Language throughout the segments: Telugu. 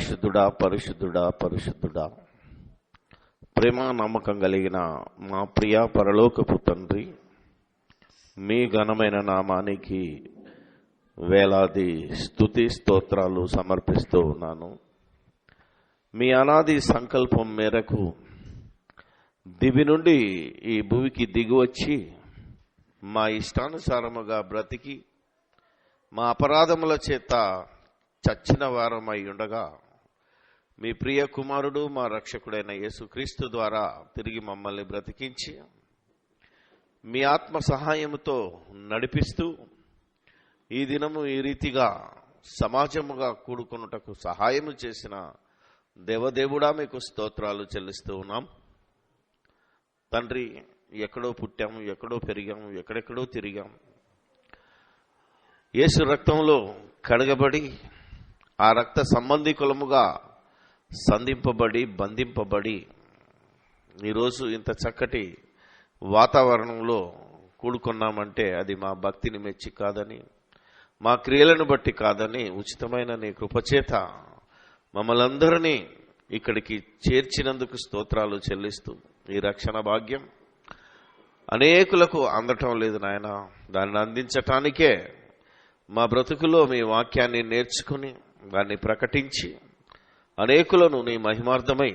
పరిశుద్ధుడా పరిశుద్ధుడా పరిశుద్ధుడా, ప్రేమ నమ్మకం కలిగిన మా ప్రియ పరలోకపు తండ్రి, మీ ఘనమైన నామానికి వేలాది స్తుతి స్తోత్రాలు సమర్పిస్తూ ఉన్నాను. మీ అనాది సంకల్పం మేరకు దివి నుండి ఈ భూమికి దిగివచ్చి మా ఇష్టానుసారముగా బ్రతికి మా అపరాధముల చేత చచ్చిన వారమై ఉండగా మీ ప్రియ కుమారుడు మా రక్షకుడైన యేసుక్రీస్తు ద్వారా తిరిగి మమ్మల్ని బ్రతికించి మీ ఆత్మ సహాయముతో నడిపిస్తూ ఈ దినము ఈ రీతిగా సమాజముగా కూడుకొనుటకు సహాయము చేసిన దేవదేవుడా మీకు స్తోత్రాలు చెల్లిస్తూ ఉన్నాం. తండ్రి, ఎక్కడో పుట్టాము, ఎక్కడో పెరిగాము, ఎక్కడెక్కడో తిరిగాము. యేసు రక్తంలో కడగబడి ఆ రక్త సంబంధికులముగా సంధింపబడి బంధింపబడి ఈరోజు ఇంత చక్కటి వాతావరణంలో కూడుకున్నామంటే అది మా భక్తిని మెచ్చి కాదని, మా క్రియలను బట్టి కాదని, ఉచితమైన నీ కృపచేత మమ్మల్ని అందరినీ ఇక్కడికి చేర్చినందుకు స్తోత్రాలు చెల్లిస్తూ, ఈ రక్షణ భాగ్యం అనేకులకు అందటం లేదు నాయన. దాన్ని అందించటానికే మా బ్రతుకులో మీ వాక్యాన్ని నేర్చుకుని దాన్ని ప్రకటించి అనేకులను నీ మహిమార్థమై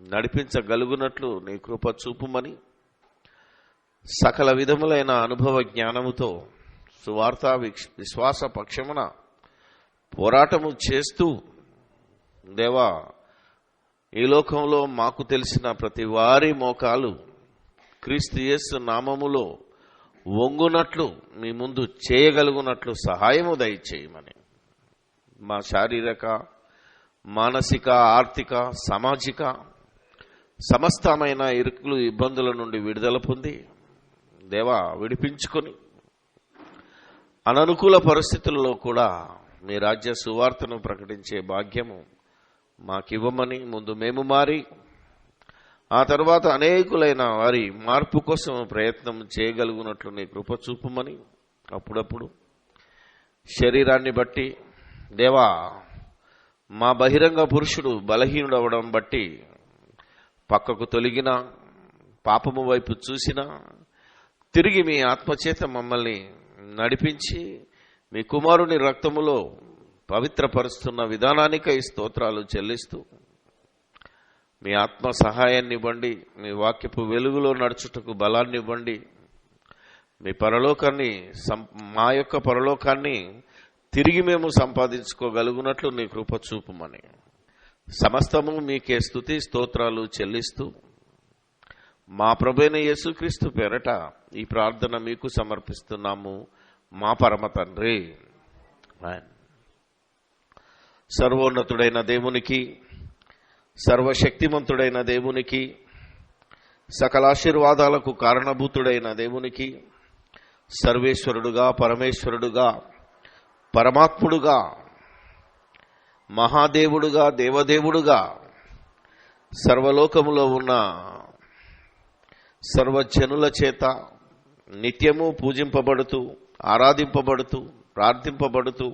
నడిపించగలుగునట్లు నీ కృప చూపుమని, సకల విధములైన అనుభవ జ్ఞానముతో సువార్త విశ్వాస పక్షమున పోరాటము చేస్తూ దేవా, ఈ లోకంలో మాకు తెలిసిన ప్రతి వారి మోకాలు క్రీస్తు యేసు నామములో వంగునట్లు మీ ముందు చేయగలుగునట్లు సహాయము దయచేయమని, మా శారీరక, మానసిక, ఆర్థిక, సామాజిక సమస్తమైన ఇరుకులు ఇబ్బందుల నుండి విడుదల పొంది దేవా విడిపించుకొని అననుకూల పరిస్థితులలో కూడా మీ రాజ్య సువార్తను ప్రకటించే భాగ్యము మాకివ్వమని, ముందు మేము మారి ఆ తర్వాత అనేకులైన వారి మార్పు కోసం ప్రయత్నం చేయగలుగునట్లు నీ కృప చూపుమని, అప్పుడప్పుడు శరీరాన్ని బట్టి దేవా మా బహిరంగ పురుషుడు బలహీనుడవడం బట్టి పక్కకు తొలగిన, పాపము వైపు చూసిన, తిరిగి మీ ఆత్మచేత మమ్మల్ని నడిపించి మీ కుమారుని రక్తములో పవిత్రపరుస్తున్న విధానానికై స్తోత్రాలు చెల్లిస్తూ, మీ ఆత్మ సహాయాన్ని ఇవ్వండి, మీ వాక్యపు వెలుగులో నడుచుటకు బలాన్ని ఇవ్వండి, మీ పరలోకాన్ని, మా యొక్క పరలోకాన్ని తిరిగి మేము సంపాదించుకోగలుగునట్లు నీ కృప చూపుమని, సమస్తము మీకే స్తుతి స్తోత్రాలు చెల్లిస్తూ మా ప్రభువైన యేసుక్రీస్తు పేరట ఈ ప్రార్థన మీకు సమర్పిస్తున్నాము మా పరమ తండ్రి. సర్వోన్నతుడైన దేవునికి, సర్వశక్తిమంతుడైన దేవునికి, సకల ఆశీర్వాదాలకు కారణభూతుడైన దేవునికి, సర్వేశ్వరుడుగా, పరమేశ్వరుడుగా, పరమాత్ముడుగా, మహాదేవుడుగా, దేవదేవుడుగా, సర్వలోకములో ఉన్న సర్వజనుల చేత నిత్యము పూజింపబడుతూ, ఆరాధింపబడుతూ, ప్రార్థింపబడుతూ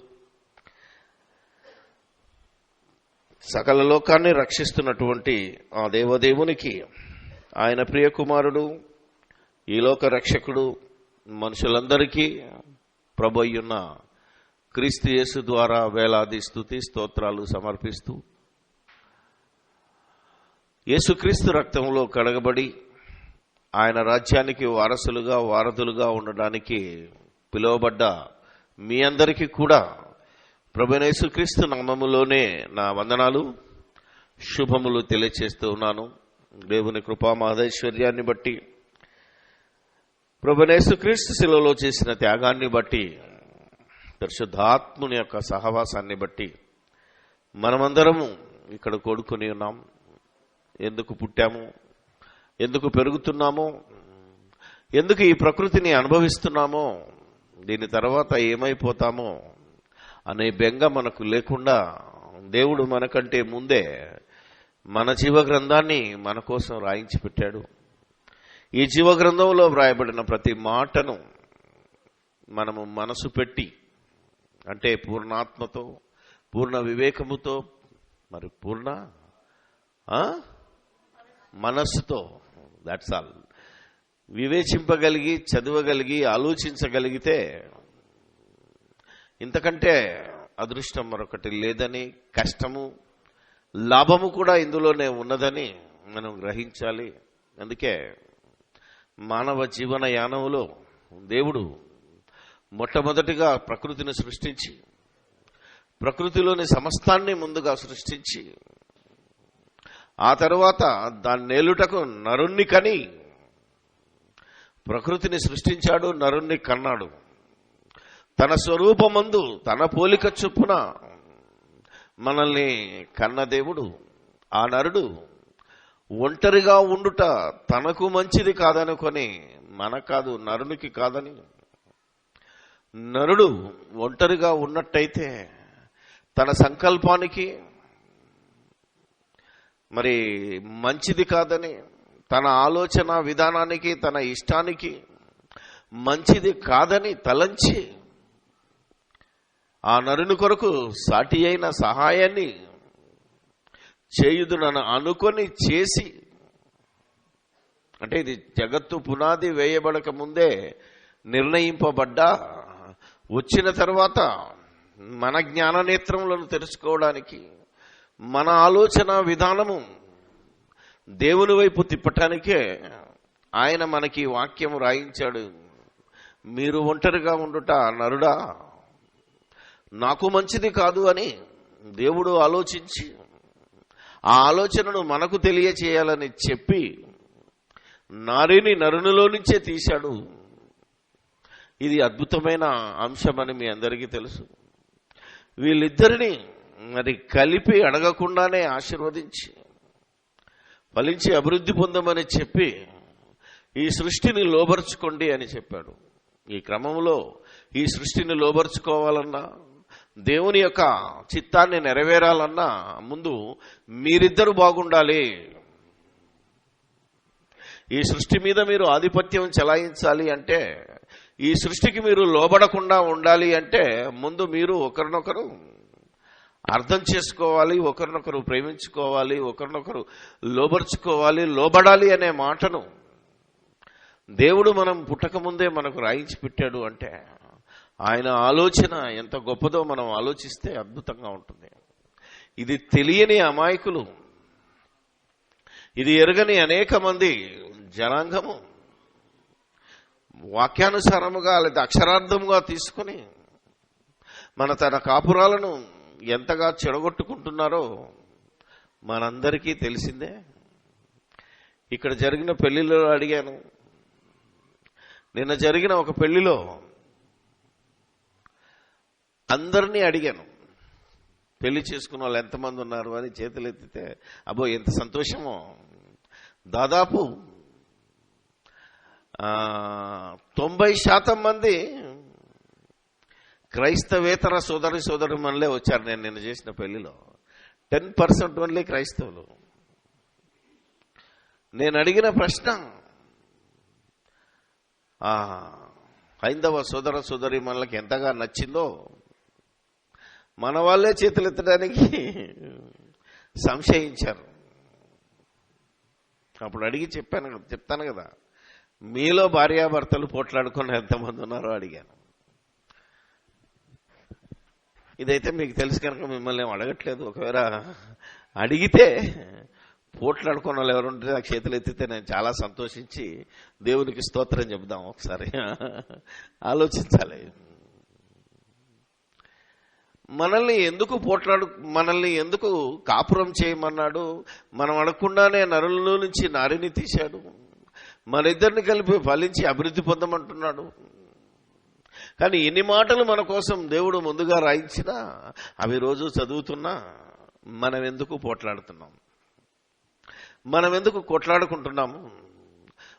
సకల లోకాన్ని రక్షిస్తున్నటువంటి ఆ దేవదేవునికి, ఆయన ప్రియ కుమారుడు, ఈ లోక రక్షకుడు, మనుషులందరికీ ప్రభు అయ్యున్న క్రీస్తు యేసు ద్వారా వేలాది స్తుతి స్తోత్రాలు సమర్పిస్తూ, యేసుక్రీస్తు రక్తంలో కడగబడి ఆయన రాజ్యానికి వారసులుగా, వారధులుగా ఉండడానికి పిలువబడ్డ మీ అందరికీ కూడా ప్రభువైన యేసుక్రీస్తు నామములోనే నా వందనాలు, శుభములు తెలియచేస్తూ ఉన్నాను. దేవుని కృపా మహదైశ్వర్యాన్ని బట్టి, ప్రభువైన యేసుక్రీస్తు శిలువలో చేసిన త్యాగాన్ని బట్టి, పరిశుద్ధాత్ముని యొక్క సహవాసాన్ని బట్టి మనమందరము ఇక్కడ కూడుకుని ఉన్నాం. ఎందుకు పుట్టాము, ఎందుకు పెరుగుతున్నామో, ఎందుకు ఈ ప్రకృతిని అనుభవిస్తున్నామో, దీని తర్వాత ఏమైపోతామో అనే బెంగ మనకు లేకుండా దేవుడు మనకంటే ముందే మన జీవ గ్రంథాన్ని మన కోసం రాయించి పెట్టాడు. ఈ జీవ గ్రంథంలో వ్రాయబడిన ప్రతి మాటను మనము మనసు పెట్టి, అంటే పూర్ణాత్మతో, పూర్ణ వివేకముతో, మరి పూర్ణ మనస్సుతో. That's all. వివేచింపగలిగి, చదవగలిగి, ఆలోచించగలిగితే ఇంతకంటే అదృష్టం మరొకటి లేదని, కష్టము లాభము కూడా ఇందులోనే ఉన్నదని మనం గ్రహించాలి. అందుకే మానవ జీవన యానంలో దేవుడు మొట్టమొదటిగా ప్రకృతిని సృష్టించి, ప్రకృతిలోని సమస్తాన్ని ముందుగా సృష్టించి, ఆ తరువాత దాన్ని నేలుటకు నరుణ్ణి కని ప్రకృతిని సృష్టించాడు, నరుణ్ణి కన్నాడు. తన స్వరూపమందు తన పోలిక చొప్పున మనల్ని కన్న దేవుడు, ఆ నరుడు ఒంటరిగా ఉండుట తనకు మంచిది కాదనుకొని, మనకాదు నరునికి కాదని, నరుడు ఒంటరిగా ఉన్నట్టయితే తన సంకల్పానికి మరి మంచిది కాదని, తన ఆలోచన విధానానికి, తన ఇష్టానికి మంచిది కాదని తలంచి ఆ నరుని కొరకు సాటి అయిన సహాయాన్ని చేయుదునని అనుకొని చేసి, అంటే ఇది జగత్తు పునాది వేయబడక ముందే నిర్ణయింపబడ్డా, వచ్చిన తర్వాత మన జ్ఞాననేత్రములను తెరుచుకోవడానికి, మన ఆలోచన విధానము దేవుని వైపు తిప్పటానికే ఆయన మనకి వాక్యము రాయించాడు. మీరు ఒంటరిగా ఉండుట నరుడా నాకు మంచిది కాదు అని దేవుడు ఆలోచించి, ఆ ఆలోచనను మనకు తెలియచేయాలని చెప్పి నారిని నరునిలో నుంచే తీశాడు. ఇది అద్భుతమైన అంశమని మీ అందరికీ తెలుసు. వీళ్ళిద్దరిని మరి కలిపి అడగకుండానే ఆశీర్వదించి ఫలించి అభివృద్ధి పొందమని చెప్పి ఈ సృష్టిని లోబర్చుకోండి అని చెప్పాడు. ఈ క్రమంలో ఈ సృష్టిని లోబర్చుకోవాలన్నా, దేవుని యొక్క చిత్తాన్ని నెరవేరాలన్నా ముందు మీరిద్దరు బాగుండాలి. ఈ సృష్టి మీద మీరు ఆధిపత్యం చెలాయించాలి అంటే, ఈ సృష్టికి మీరు లోబడకుండా ఉండాలి అంటే ముందు మీరు ఒకరినొకరు అర్థం చేసుకోవాలి, ఒకరినొకరు ప్రేమించుకోవాలి, ఒకరినొకరు లోబర్చుకోవాలి, లోబడాలి అనే మాటను దేవుడు మనం పుట్టకముందే మనకు రాయించి పెట్టాడు. అంటే ఆయన ఆలోచన ఎంత గొప్పదో మనం ఆలోచిస్తే అద్భుతంగా ఉంటుంది. ఇది తెలియని అమాయకులు, ఇది ఎరగని అనేక మంది జనాంగము వాక్యానుసారముగా లేదా అక్షరార్థముగా తీసుకుని తన కాపురాలను ఎంతగా చెడగొట్టుకుంటున్నారో మనందరికీ తెలిసిందే. ఇక్కడ జరిగిన పెళ్లిలో అడిగాను, నిన్న జరిగిన ఒక పెళ్లిలో అందరినీ అడిగాను, పెళ్లి చేసుకున్న వాళ్ళు ఎంతమంది ఉన్నారు అని. చేతులు ఎత్తితే అబ్బో ఎంత సంతోషమో. దాదాపు 90% మంది క్రైస్తవేతర సోదరి సోదరుమణులే వచ్చారు. నేను నిన్న చేసిన పెళ్లిలో 10% ఓన్లీ క్రైస్తవులు. నేను అడిగిన ప్రశ్న, హైందవ సోదర సోదరి మనలకి ఎంతగా నచ్చిందో మన వాళ్ళే చేతులెత్తడానికి సంశయించారు. అప్పుడు అడిగి చెప్తాను కదా, మీలో భార్యాభర్తలు పోట్లాడుకున్న ఎంతమంది ఉన్నారో అడిగాను. ఇదైతే మీకు తెలుసు కనుక మిమ్మల్ని ఏం అడగట్లేదు. ఒకవేళ అడిగితే పోట్లాడుకున్న వాళ్ళు ఎవరుంటే నాకు చేతులు ఎత్తితే నేను చాలా సంతోషించి దేవునికి స్తోత్రం చెబుదాం. ఒకసారి ఆలోచించాలి. మనల్ని ఎందుకు కాపురం చేయమన్నాడు? మనం అడగకుండానే నరులలో నుంచి నారిని తీశాడు. మన ఇద్దరిని కలిపి ఫలించి అభివృద్ధి పొందమంటున్నాడు. కానీ ఎన్ని మాటలు మన కోసం దేవుడు ముందుగా రాయించినా, అవి రోజు చదువుతున్నా మనం ఎందుకు పోట్లాడుతున్నాం? మనం ఎందుకు కొట్లాడుకుంటున్నాము?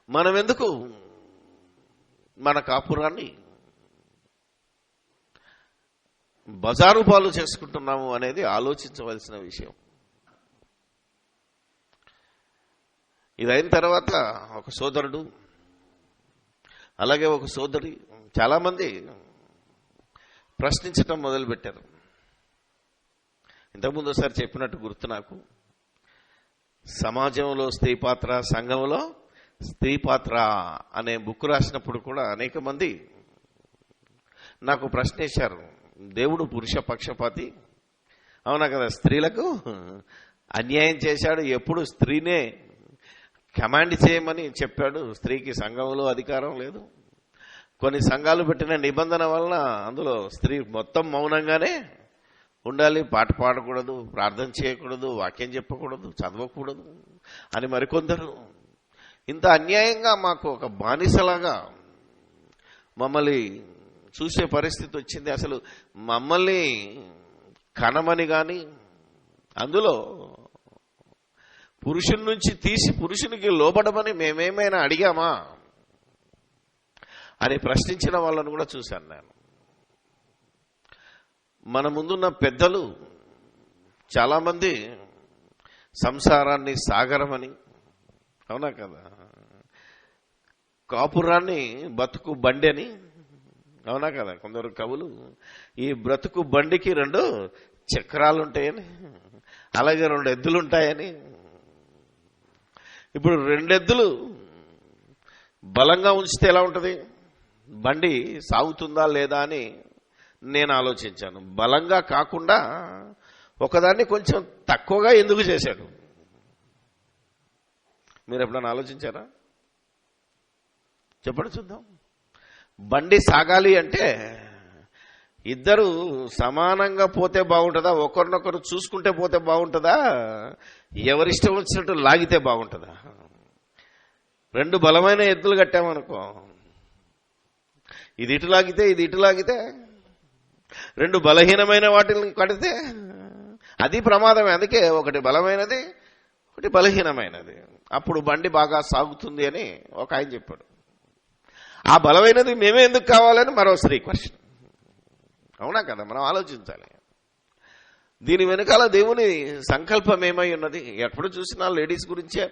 మనం ఎందుకు మన కాపురాన్ని బజారు పాలు చేసుకుంటున్నాము అనేది ఆలోచించవలసిన విషయం. ఇదైన తర్వాత ఒక సోదరుడు, అలాగే ఒక సోదరి చాలామంది ప్రశ్నించటం మొదలుపెట్టారు. ఇంతకుముందు ఒకసారి చెప్పినట్టు గుర్తు నాకు. సమాజంలో స్త్రీ పాత్ర, సంఘంలో స్త్రీ పాత్ర అనే బుక్ రాసినప్పుడు కూడా అనేక మంది నాకు ప్రశ్న వేశారు, దేవుడు పురుష పక్షపాతి, అవునా కదా, స్త్రీలకు అన్యాయం చేశాడు, ఎప్పుడు స్త్రీనే కమాండ్ చేయమని చెప్పాడు, స్త్రీకి సంఘంలో అధికారం లేదు. కొన్ని సంఘాలు పెట్టిన నిబంధన వలన అందులో స్త్రీ మొత్తం మౌనంగానే ఉండాలి, పాట పాడకూడదు, ప్రార్థన చేయకూడదు, వాక్యం చెప్పకూడదు, చదవకూడదు అని మరికొందరు. ఇంత అన్యాయంగా మాకు ఒక బానిసలాగా మమ్మల్ని చూసే పరిస్థితి వచ్చింది. అసలు మమ్మల్ని కనమని కానీ అందులో పురుషుని నుంచి తీసి పురుషునికి లోబడమని మేమేమైనా అడిగామా అని ప్రశ్నించిన వాళ్ళను కూడా చూశాను నేను. మన ముందున్న పెద్దలు చాలామంది సంసారాన్ని సాగరమని, అవునా కదా, కాపురాన్ని బతుకు బండి అని, అవునా కదా, కొందరు కవులు ఈ బ్రతుకు బండికి 2 చక్రాలు ఉంటాయని, అలాగే 2 ఎద్దులు ఉంటాయని. ఇప్పుడు 2 ఎద్దులు బలంగా ఉంచితే ఎలా ఉంటుంది, బండి సాగుతుందా లేదా అని నేను ఆలోచించాను. బలంగా కాకుండా ఒకదాన్ని కొంచెం తక్కువగా ఎందుకు చేశాడు? మీరు ఎప్పుడైనా ఆలోచించారా? చెప్పండి చూద్దాం. బండి సాగాలి అంటే ఇద్దరు సమానంగా పోతే బాగుంటుందా, ఒకరినొకరు చూసుకుంటే పోతే బాగుంటుందా, ఎవరిష్టం వచ్చినట్టు లాగితే బాగుంటుందా? 2 బలమైన ఎద్దులు కట్టామనుకో, ఇది ఇటు లాగితే ఇది ఇటు లాగితే, 2 బలహీనమైన వాటిని కడితే అది ప్రమాదమే. అందుకే ఒకటి బలమైనది, ఒకటి బలహీనమైనది, అప్పుడు బండి బాగా సాగుతుంది అని ఒక ఆయన చెప్పాడు. ఆ బలమైనది మేమే ఎందుకు కావాలని మరో స్త్రీ క్వశ్చన్, అవునా కదా, మనం ఆలోచించాలి. దీని వెనకాల దేవుని సంకల్పం ఏమై ఉన్నది? ఎప్పుడు చూసినా లేడీస్ గురించే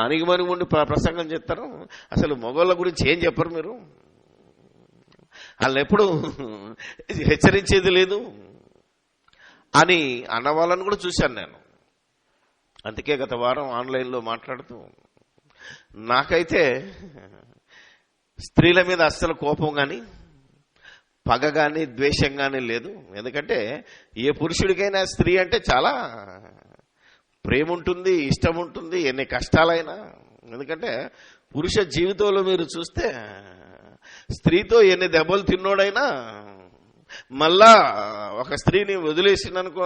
అణిగిమణి ఉండి ప్రసంగం చేస్తారు, అసలు మగవాళ్ళ గురించి ఏం చెప్పరు మీరు, వాళ్ళని ఎప్పుడు హెచ్చరించేది లేదు అని అన్నవాళ్ళని కూడా చూశాను నేను. అందుకే గత వారం ఆన్లైన్లో మాట్లాడుతూ నాకైతే స్త్రీల మీద అస్సలు కోపం కానీ పగ కానీ ద్వేషం కానీ లేదు. ఎందుకంటే ఏ పురుషుడికైనా స్త్రీ అంటే చాలా ప్రేమ ఉంటుంది, ఇష్టం ఉంటుంది, ఎన్ని కష్టాలైనా. ఎందుకంటే పురుష జీవితంలో మీరు చూస్తే స్త్రీతో ఎన్ని దెబ్బలు తిన్నోడైనా మళ్ళా ఒక స్త్రీని వదిలేసిందనుకో,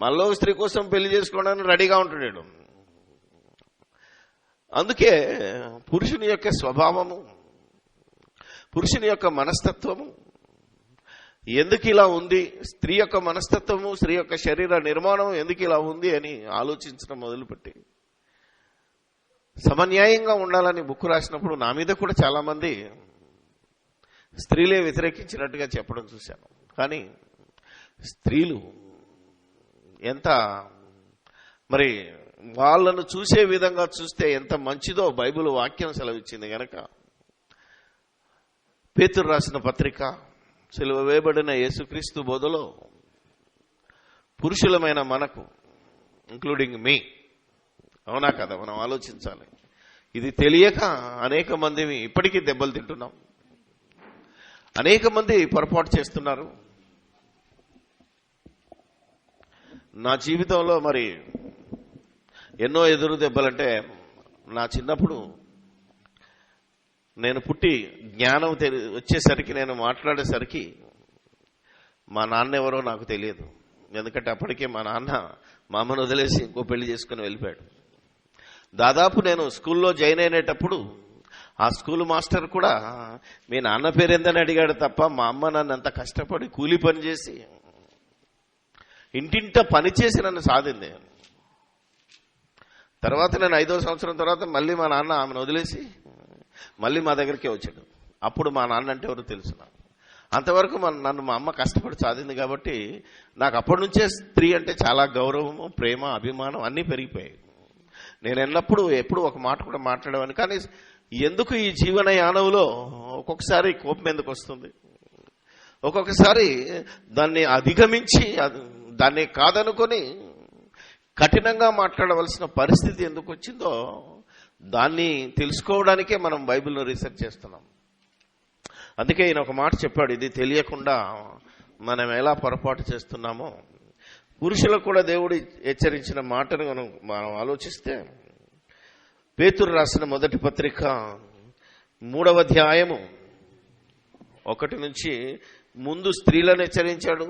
మళ్ళీ ఒక స్త్రీ కోసం పెళ్లి చేసుకోవడానికి రెడీగా ఉంటున్నాడు. అందుకే పురుషుని యొక్క స్వభావము, పురుషుని యొక్క మనస్తత్వము ఎందుకు ఇలా ఉంది, స్త్రీ యొక్క మనస్తత్వము, స్త్రీ యొక్క శరీర నిర్మాణం ఎందుకు ఇలా ఉంది అని ఆలోచించడం మొదలుపెట్టి సమన్యాయంగా ఉండాలని బుక్ రాసినప్పుడు నా మీద కూడా చాలా మంది స్త్రీలే వ్యతిరేకించినట్టుగా చెప్పడం చూశాను. కానీ స్త్రీలు ఎంత మరి వాళ్ళను చూసే విధంగా చూస్తే ఎంత మంచిదో బైబిల్ వాక్యం సెలవిచ్చింది. గనక పేతురు రాసిన పత్రిక, సిలువ వేయబడిన యేసుక్రీస్తు బోధలో పురుషులమైన మనకు, ఇంక్లూడింగ్ మీ, అవునా కదా, మనం ఆలోచించాలి. ఇది తెలియక అనేక మంది ఇప్పటికీ దెబ్బలు తింటున్నాం, అనేక మంది పొరపాటు చేస్తున్నారు. నా జీవితంలో మరి ఎన్నో ఎదురు దెబ్బలంటే, నా చిన్నప్పుడు నేను పుట్టి జ్ఞానం వచ్చేసరికి, నేను మాట్లాడేసరికి మా నాన్న ఎవరో నాకు తెలియదు. ఎందుకంటే అప్పటికే మా నాన్న మా అమ్మను వదిలేసి ఇంకో పెళ్లి చేసుకుని వెళ్ళిపోయాడు. దాదాపు నేను స్కూల్లో జాయిన్ అయినప్పుడు ఆ స్కూల్ మాస్టర్ కూడా మీ నాన్న పేరేందని అడిగాడు తప్ప, మా అమ్మ నన్ను అంత కష్టపడి కూలి పని చేసి ఇంటింట పని చేసి నన్ను సాధింది. తర్వాత నేను 5వ సంవత్సరం తర్వాత మళ్ళీ మా నాన్న ఆమెను వదిలేసి మళ్ళీ మా దగ్గరికే వచ్చాడు. అప్పుడు మా నాన్న అంటే ఎవరు తెలుసు నాకు. అంతవరకు నన్ను మా అమ్మ కష్టపడి సాధింది కాబట్టి నాకు అప్పటి నుంచే స్త్రీ అంటే చాలా గౌరవము, ప్రేమ, అభిమానం అన్నీ పెరిగిపోయాయి. నేను ఎప్పుడు ఒక మాట కూడా మాట్లాడేవాడిని. కానీ ఎందుకు ఈ జీవన యానంలో ఒక్కొక్కసారి కోపం ఎందుకు వస్తుంది, ఒక్కొక్కసారి దాన్ని అధిగమించి దాన్ని కాదనుకొని కఠినంగా మాట్లాడవలసిన పరిస్థితి ఎందుకు వచ్చిందో దాన్ని తెలుసుకోవడానికే మనం బైబిల్ను రీసెర్చ్ చేస్తున్నాం. అందుకే ఈయన ఒక మాట చెప్పాడు, ఇది తెలియకుండా మనం ఎలా పొరపాటు చేస్తున్నామో. పురుషులకు కూడా దేవుడు హెచ్చరించిన మాటను మనం ఆలోచిస్తే, పేతురు రాసిన మొదటి పత్రిక 3వ అధ్యాయము 1 నుంచి ముందు స్త్రీలను హెచ్చరించాడు,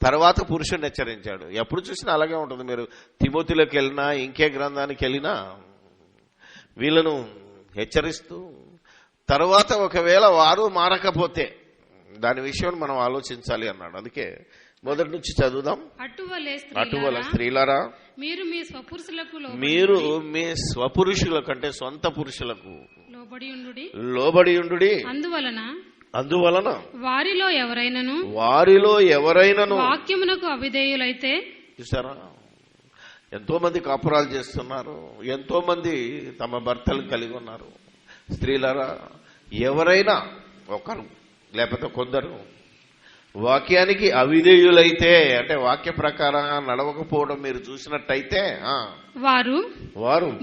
తర్వాత పురుషుని హెచ్చరించాడు. ఎప్పుడు చూసినా అలాగే ఉంటుంది. మీరు తిమోతిలోకి వెళ్ళినా ఇంకే గ్రంథానికి వెళ్ళినా వీళ్ళను హెచ్చరిస్తూ, తర్వాత ఒకవేళ వారు మారకపోతే దాని విషయం మనం ఆలోచించాలి అన్నాడు. అందుకే మొదటి నుంచి చదువుదాం. అటువల స్త్రీలారా, మీరు మీ స్వపురుషులకు అంటే సొంత పురుషులకు లోబడి ఉండుడి. అందువలన వారిలో ఎవరైనను వాక్యమునకు అవిధేయులైతే. చూసారా, ఎంతో మంది కాపురాలు చేస్తున్నారు, ఎంతో మంది తమ భర్తలు కలిగి ఉన్నారు. స్త్రీలారా, ఎవరైనా ఒకరు లేకపోతే కొందరు వాక్యానికి అవిధేయులైతే, అంటే వాక్య ప్రకారంగా నడవకపోవడం మీరు చూసినట్టయితే, వారు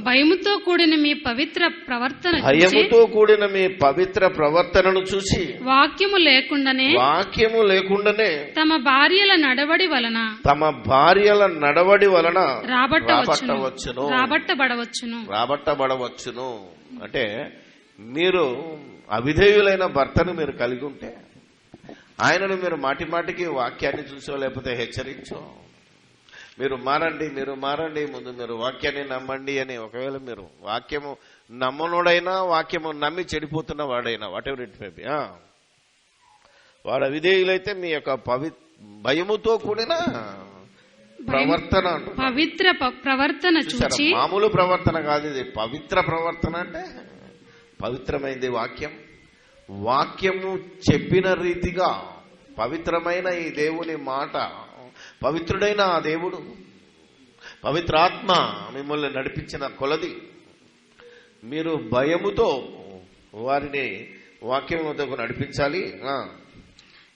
భయముతో కూడిన మీ పవిత్ర ప్రవర్తనను చూసి వాక్యము లేకుండానే తమ భార్యల నడవడి వలన రాబట్టబడవచ్చును. అంటే మీరు అవిధేయులైన భర్తను మీరు కలిగి ఉంటే, ఆయనను మీరు మాటి మాటికి వాక్యాన్ని చూసో లేకపోతే హెచ్చరించో, మీరు మారండి, ముందు మీరు వాక్యాన్ని నమ్మండి అని, ఒకవేళ మీరు వాక్యము నమ్మనుడైనా వాక్యము నమ్మి చెడిపోతున్న వాడైనా, what ever it may be, వాడు అవిధేయులైతే మీ యొక్క భయముతో కూడిన పవిత్ర ప్రవర్తన చూసి, మామూలు ప్రవర్తన కాదు ఇది, పవిత్ర ప్రవర్తన. అంటే పవిత్రమైంది వాక్యము చెప్పిన రీతిగా పవిత్రమైన ఈ దేవుని మాట, పవిత్రుడైన ఆ దేవుడు, పవిత్రాత్మ మిమ్మల్ని నడిపించిన కొలది మీరు భయముతో వారిని వాక్యం వద్దకు నడిపించాలి.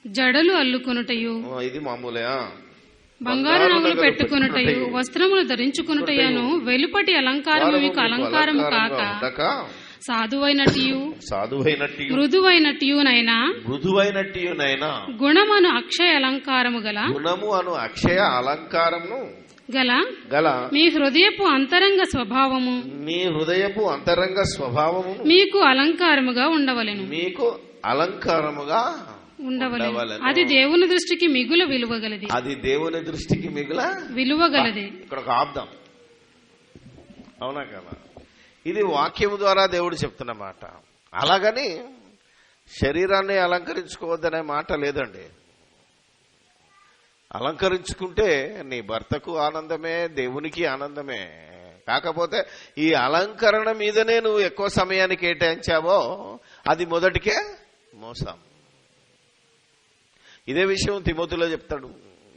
జడలు అల్లుకొనుటయు, ఇది మామూలే, బంగారు నగలు పెట్టుకొనుటయు, వస్త్రములు ధరించుకొనుటయును, వెలుపటి అలంకారము మీకు అలంకారము కాక సాధువైనట్టు మృదువైనట్టునైనా గుణమును అక్షయ అలంకారము గల మీ హృదయపు అంతరంగ స్వభావము మీకు అలంకారముగా ఉండవలెను. అది దేవుని దృష్టికి మిగుల విలువగలది. ఇక్కడ ఒక ఆబ్దం, అవునా కదా? ఇది వాక్యము ద్వారా దేవుడు చెప్తున్న మాట. అలాగని శరీరాన్ని అలంకరించుకోవద్దనే మాట లేదండి. అలంకరించుకుంటే నీ భర్తకు ఆనందమే, దేవునికి ఆనందమే. కాకపోతే ఈ అలంకరణ మీదనే నువ్వు ఎక్కువ సమయాన్ని కేటాయించావో అది మొదటికే మోసం. ఇదే విషయం తిమోతిలో చెప్తాడు,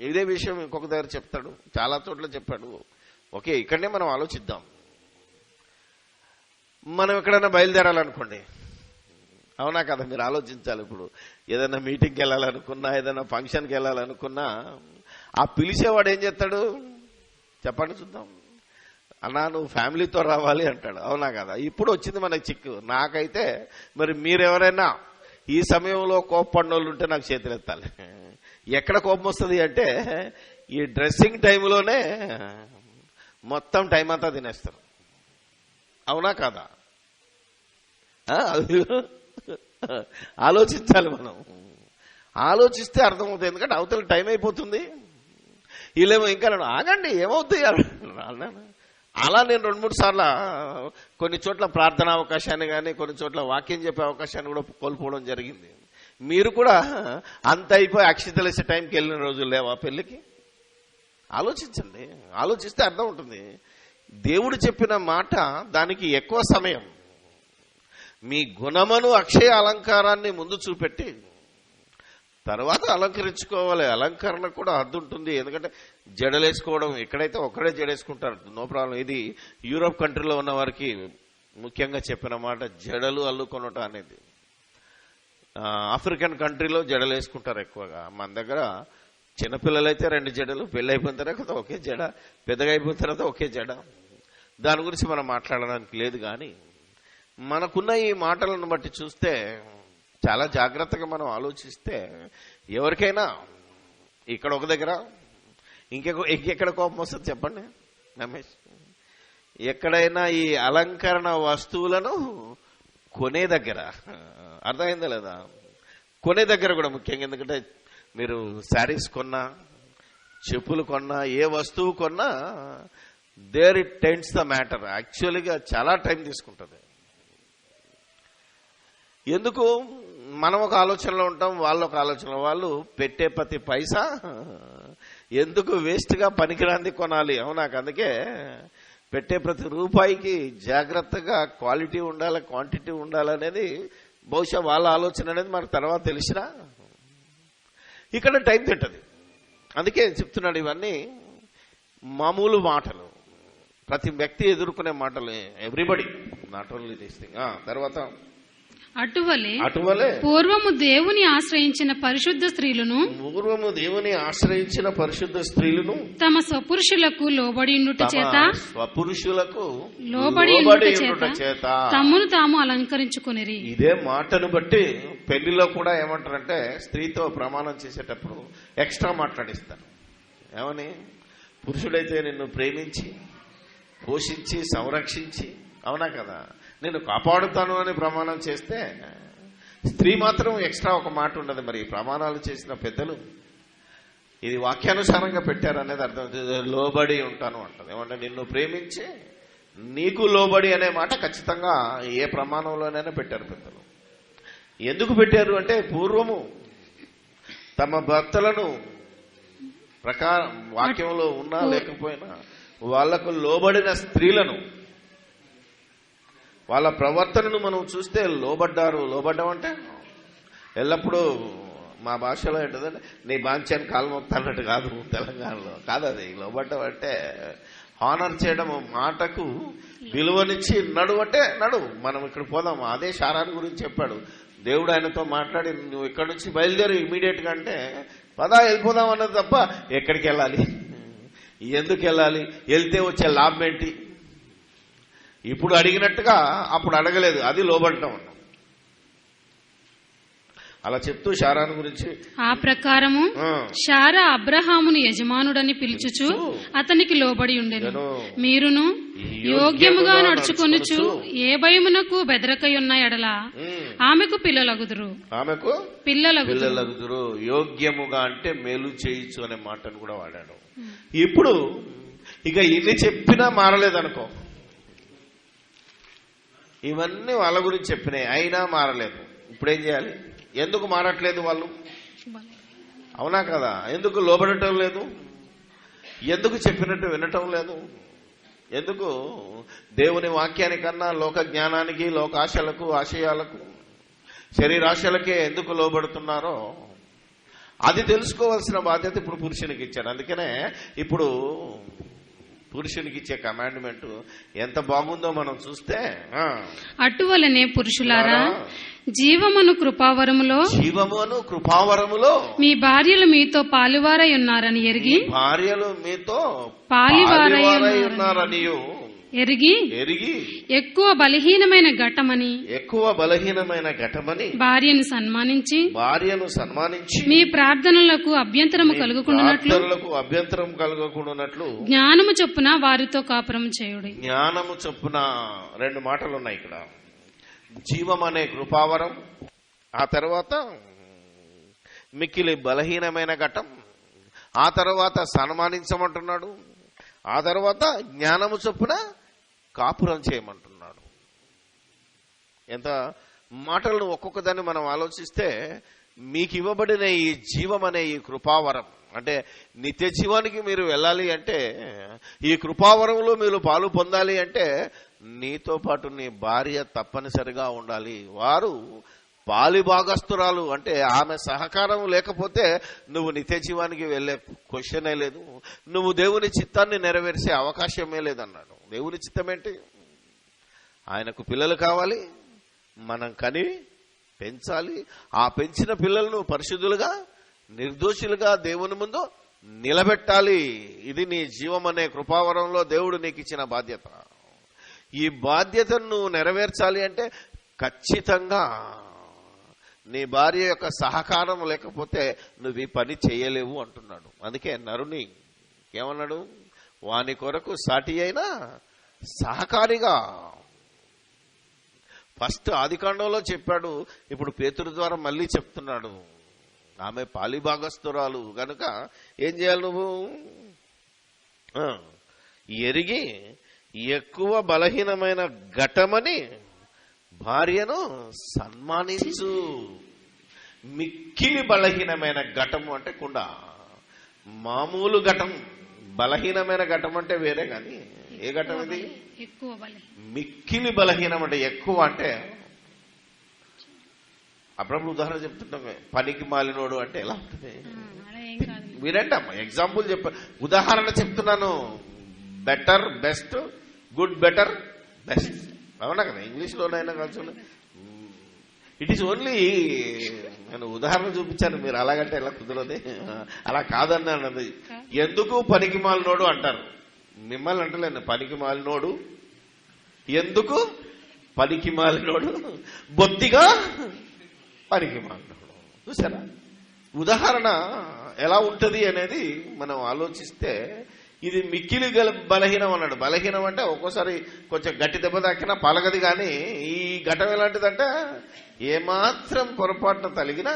ఇదే విషయం ఇంకొక దగ్గర చెప్తాడు, చాలా చోట్ల చెప్పాడు. ఓకే, ఇక్కడనే మనం ఆలోచిద్దాం. మనం ఎక్కడైనా బయలుదేరాలనుకోండి, అవునా కదా? మీరు ఆలోచించాలి. ఇప్పుడు ఏదైనా మీటింగ్కి వెళ్ళాలనుకున్నా, ఏదైనా ఫంక్షన్కి వెళ్ళాలనుకున్నా, ఆ పిలిచేవాడు ఏం చేస్తాడు చెప్పండి చూద్దాం? అన్నా నువ్వు ఫ్యామిలీతో రావాలి అంటాడు, అవునా కదా? ఇప్పుడు వచ్చింది మనకి చిక్కు. నాకైతే మరి మీరెవరైనా ఈ సమయంలో కోప్పడినోళ్ళు ఉంటే నాకు చేతులు ఎత్తాలి. ఎక్కడ కోపం వస్తుంది అంటే ఈ డ్రెస్సింగ్ టైంలోనే మొత్తం టైం అంతా తినేస్తారు, అవునా కదా? ఆలోచించాలి మనం. ఆలోచిస్తే అర్థమవుతుంది. ఎందుకంటే అవతల టైం అయిపోతుంది, వీళ్ళేమో ఇంకా ఆగండి ఏమవుతుంది అన్నాను. అలా నేను 2-3 సార్లు కొన్ని చోట్ల ప్రార్థనా అవకాశాన్ని కానీ కొన్ని చోట్ల వాక్యం చెప్పే అవకాశాన్ని కూడా కోల్పోవడం జరిగింది. మీరు కూడా అంత అయిపోయి అక్షితలేసే టైంకి వెళ్ళిన రోజులు లేవా పెళ్లికి? ఆలోచించండి, ఆలోచిస్తే అర్థం ఉంటుంది. దేవుడు చెప్పిన మాట దానికి ఎక్కువ సమయం. మీ గుణమును అక్షయ అలంకారాన్ని ముందు చూపెట్టి తర్వాత అలంకరించుకోవాలి. అలంకరణ కూడా హద్దు ఉంటుంది. ఎందుకంటే జడలేసుకోవడం, ఎక్కడైతే ఒక్కడే జడేసుకుంటారు నో ప్రాబ్లం. ఇది యూరోప్ కంట్రీలో ఉన్న వారికి ముఖ్యంగా చెప్పిన మాట, జడలు అల్లుకొనటం అనేది. ఆఫ్రికన్ కంట్రీలో జడలేసుకుంటారు ఎక్కువగా. మన దగ్గర చిన్నపిల్లలైతే 2 జడలు, పెళ్ళి అయిపోయిన తర్వాత ఒకే జడ, పెద్దగా అయిపోయిన తర్వాత ఒకే జడ. దాని గురించి మనం మాట్లాడడానికి లేదు. కానీ మనకున్న ఈ మాటలను బట్టి చూస్తే, చాలా జాగ్రత్తగా మనం ఆలోచిస్తే, ఎవరికైనా ఇక్కడ ఒక దగ్గర ఇంకెక్కడ కోపం వస్తుంది చెప్పండి రమేష్? ఎక్కడైనా ఈ అలంకరణ వస్తువులను కొనే దగ్గర, అర్థమైందా లేదా? కొనే దగ్గర కూడా ముఖ్యంగా, ఎందుకంటే మీరు శారీస్ కొన్నా, చెప్పులు కొన్నా, ఏ వస్తువు కొన్నా, there it tends the matter. యాక్చువల్గా చాలా టైం తీసుకుంటుంది. ఎందుకు? మనం ఒక ఆలోచనలో ఉంటాం, వాళ్ళు ఒక ఆలోచనలో. వాళ్ళు పెట్టే ప్రతి పైసా ఎందుకు వేస్ట్గా పనికిరాంది కొనాలి, అవునా? అందుకే పెట్టే ప్రతి రూపాయికి జాగ్రత్తగా క్వాలిటీ ఉండాలి, క్వాంటిటీ ఉండాలనేది బహుశా వాళ్ళ ఆలోచన అనేది మనకు తర్వాత తెలిసినా ఇక్కడ టైం తింటది. అందుకే చెప్తున్నాడు, ఇవన్నీ మామూలు మాటలు, ప్రతి వ్యక్తి ఎదుర్కొనే మాటలు. Everybody, not only this thing. తర్వాత అటువలే పూర్వము దేవుని ఆశ్రయించిన పరిశుద్ధ స్త్రీలను తమ స్వపురుషులకు లోబడియుండుట చేత తమను తాము అలంకరించుకొనిరి. ఇదే మాటను బట్టి పెళ్లిలో కూడా ఏమంటారంటే, స్త్రీతో ప్రమాణం చేసేటప్పుడు ఎక్స్ట్రా మాట్లాడిస్తారు. ఏమని? పురుషుడైతే నిన్ను ప్రేమించి, పోషించి, సంరక్షించి, అవునా కదా, నేను కాపాడుతాను అని ప్రమాణం చేస్తే, స్త్రీ మాత్రం ఎక్స్ట్రా ఒక మాట ఉండదు. మరి ప్రమాణాలు చేసిన పెద్దలు ఇది వాక్యానుసారంగా పెట్టారు అనేది అర్థం. లోబడి ఉంటాను అంటది. ఏమంటే నిన్ను ప్రేమించి నీకు లోబడి అనే మాట ఖచ్చితంగా ఏ ప్రమాణంలోనైనా పెట్టారు పెద్దలు. ఎందుకు పెట్టారు అంటే, పూర్వము తమ భర్తలను ప్రకారం వాక్యంలో ఉన్నా లేకపోయినా వాళ్లకు లోబడిన స్త్రీలను, వాళ్ళ ప్రవర్తనను మనం చూస్తే లోబడ్డారు. లోబడ్డం అంటే ఎల్లప్పుడూ మా భాషలో ఏంటంటే, నీ బాంచాన్ని కాలు మొత్తన్నట్టు కాదు, తెలంగాణలో కాదు అది. లోబడ్డం అంటే హానర్ చేయడం, మాటకు విలువనిచ్చి నడు అంటే నడు, మనం ఇక్కడ పోదాం. అదే శారాన్ని గురించి చెప్పాడు దేవుడు. ఆయనతో మాట్లాడి, నువ్వు ఇక్కడి నుంచి బయలుదేరి ఇమీడియట్ గా అంటే, పదా వెళ్ళిపోదాం అన్నది తప్ప ఎక్కడికి వెళ్ళాలి, ఎందుకు వెళ్ళాలి, వెళ్తే వచ్చే లాభం ఏంటి, ఇప్పుడు అడిగినట్టుగా అప్పుడు అడగలేదు. అది లోబడటం అన్నాం. అలా చెప్తూ శారాను గురించి, ఆ ప్రకారము శారా అబ్రహామును యజమానుడని పిలుచుచు అతనికి లోబడి ఉండెను. మీరును యోగ్యముగా నడుచుకొనుచు ఏ భయమునకు బెదరకయున్న ఎడల ఆమెకు పిల్లలగుదురు. యోగ్యముగా అంటే మేలు చేయించు అనే మాటను కూడా వాడాడు. ఇప్పుడు ఇక ఇన్ని చెప్పినా మారలేదనుకో, ఇవన్నీ వాళ్ళ గురించి చెప్పినాయి, అయినా మారలేదు. ఇప్పుడేం చేయాలి? ఎందుకు మారట్లేదు వాళ్ళు, అవునా కదా? ఎందుకు లోబడటం లేదు? ఎందుకు చెప్పినట్టు వినటం లేదు? ఎందుకు దేవుని వాక్యానికన్నా లోక జ్ఞానానికి, లోకాశలకు, ఆశయాలకు, శరీరాశలకే ఎందుకు లోబడుతున్నారో అది తెలుసుకోవాల్సిన బాధ్యత ఇప్పుడు పురుషునికి ఇచ్చాడు. అందుకనే ఇప్పుడు పురుషునికి ఇచ్చే కమాండ్మెంట్ ఎంత బాగుందో మనం చూస్తే, అటువలనే పురుషులారా జీవమును కృపావరములో మీ భార్యలు మీతో పాలువారై ఉన్నారని ఎరిగి, ఎరిగి ఎక్కువ బలహీనమైన ఘటమని భార్యను సన్మానించి మీ ప్రార్థనలకు అభ్యంతరము కలుగకుండానట్లు జ్ఞానము చొప్పున వారితో కాపురం చేయుడి. జ్ఞానము చొప్పున 2 మాటలు ఉన్నాయి ఇక్కడ. జీవం అనే కృపావరం, ఆ తర్వాత మిక్కిలి బలహీనమైన ఘటం, ఆ తర్వాత సన్మానించమంటున్నాడు, ఆ తర్వాత జ్ఞానము చొప్పున కాపురం చేయమంటున్నాడు. ఎంత మాటలను ఒక్కొక్క దాన్ని మనం ఆలోచిస్తే, మీకు ఇవ్వబడిన ఈ జీవం అనే ఈ కృపావరం అంటే నిత్య జీవానికి మీరు వెళ్ళాలి అంటే, ఈ కృపావరంలో మీరు పాలు పొందాలి అంటే నీతో పాటు నీ భార్య తప్పనిసరిగా ఉండాలి. వారు పాలిభాగస్తురాలు అంటే ఆమె సహకారం లేకపోతే నువ్వు నిత్య జీవానికి వెళ్లే క్వశ్చనే లేదు, నువ్వు దేవుని చిత్తాన్ని నెరవేర్చే అవకాశమే లేదన్నాడు. దేవుని చిత్తం ఏంటి? ఆయనకు పిల్లలు కావాలి, మనం కని పెంచాలి, ఆ పెంచిన పిల్లలను పరిశుద్ధులుగా నిర్దోషులుగా దేవుని ముందు నిలబెట్టాలి. ఇది నీ జీవం అనే కృపావరంలో దేవుడు నీకు ఇచ్చిన బాధ్యత. ఈ బాధ్యతను నువ్వు నెరవేర్చాలి అంటే ఖచ్చితంగా నీ భార్య యొక్క సహకారం లేకపోతే నువ్వు ఈ పని చేయలేవు అంటున్నాడు. అందుకే నరుని ఏమన్నాడు? వాని కొరకు సాటి అయిన సహకారిగా. ఫస్ట్ ఆదికాండంలో చెప్పాడు, ఇప్పుడు పేతురు ద్వారా మళ్ళీ చెప్తున్నాడు. ఆమె పాలిభాగస్తురాలు గనుక ఏం చేయాలి? నువ్వు ఎరిగి ఎక్కువ బలహీనమైన ఘటమని భార్యను సన్మానించు. మిక్కిలి బలహీనమైన ఘటము అంటే కుండ, మామూలు ఘటం. బలహీనమైన ఘటం అంటే వేరే, కానీ ఏ ఘటం ఇది? మిక్కిలి బలహీనం అంటే ఎక్కువ. అంటే అప్పుడప్పుడు ఉదాహరణ చెప్తుంటాం, పనికి మాలినోడు అంటే ఎలా ఉంటుంది మీరంటే అమ్మా ఎగ్జాంపుల్ ఉదాహరణ చెప్తున్నాను. Better best, good better best, అవునా కదా? ఇంగ్లీష్లోనైనా కలిసి ఇట్ ఈస్ ఓన్లీ నేను ఉదాహరణ చూపించాను. మీరు అలాగంటే ఎలా కుదరదు, అలా కాదన్నాను. ఎందుకు పనికి మాలినోడు అంటారు? మిమ్మల్ని అంటలేను. పనికి మాలినోడు ఎందుకు పనికి మాలినోడు, బొత్తిగా పనికి మాలినోడు. చూసారా ఉదాహరణ ఎలా ఉంటది అనేది మనం ఆలోచిస్తే, ఇది మిక్కిలి బలహీనం అన్నాడు. బలహీనం అంటే ఒక్కోసారి కొంచెం గట్టి దెబ్బ తాకినా పలగది. కానీ ఈ ఘటన ఎలాంటిదంటే ఏమాత్రం పొరపాటున తలిగినా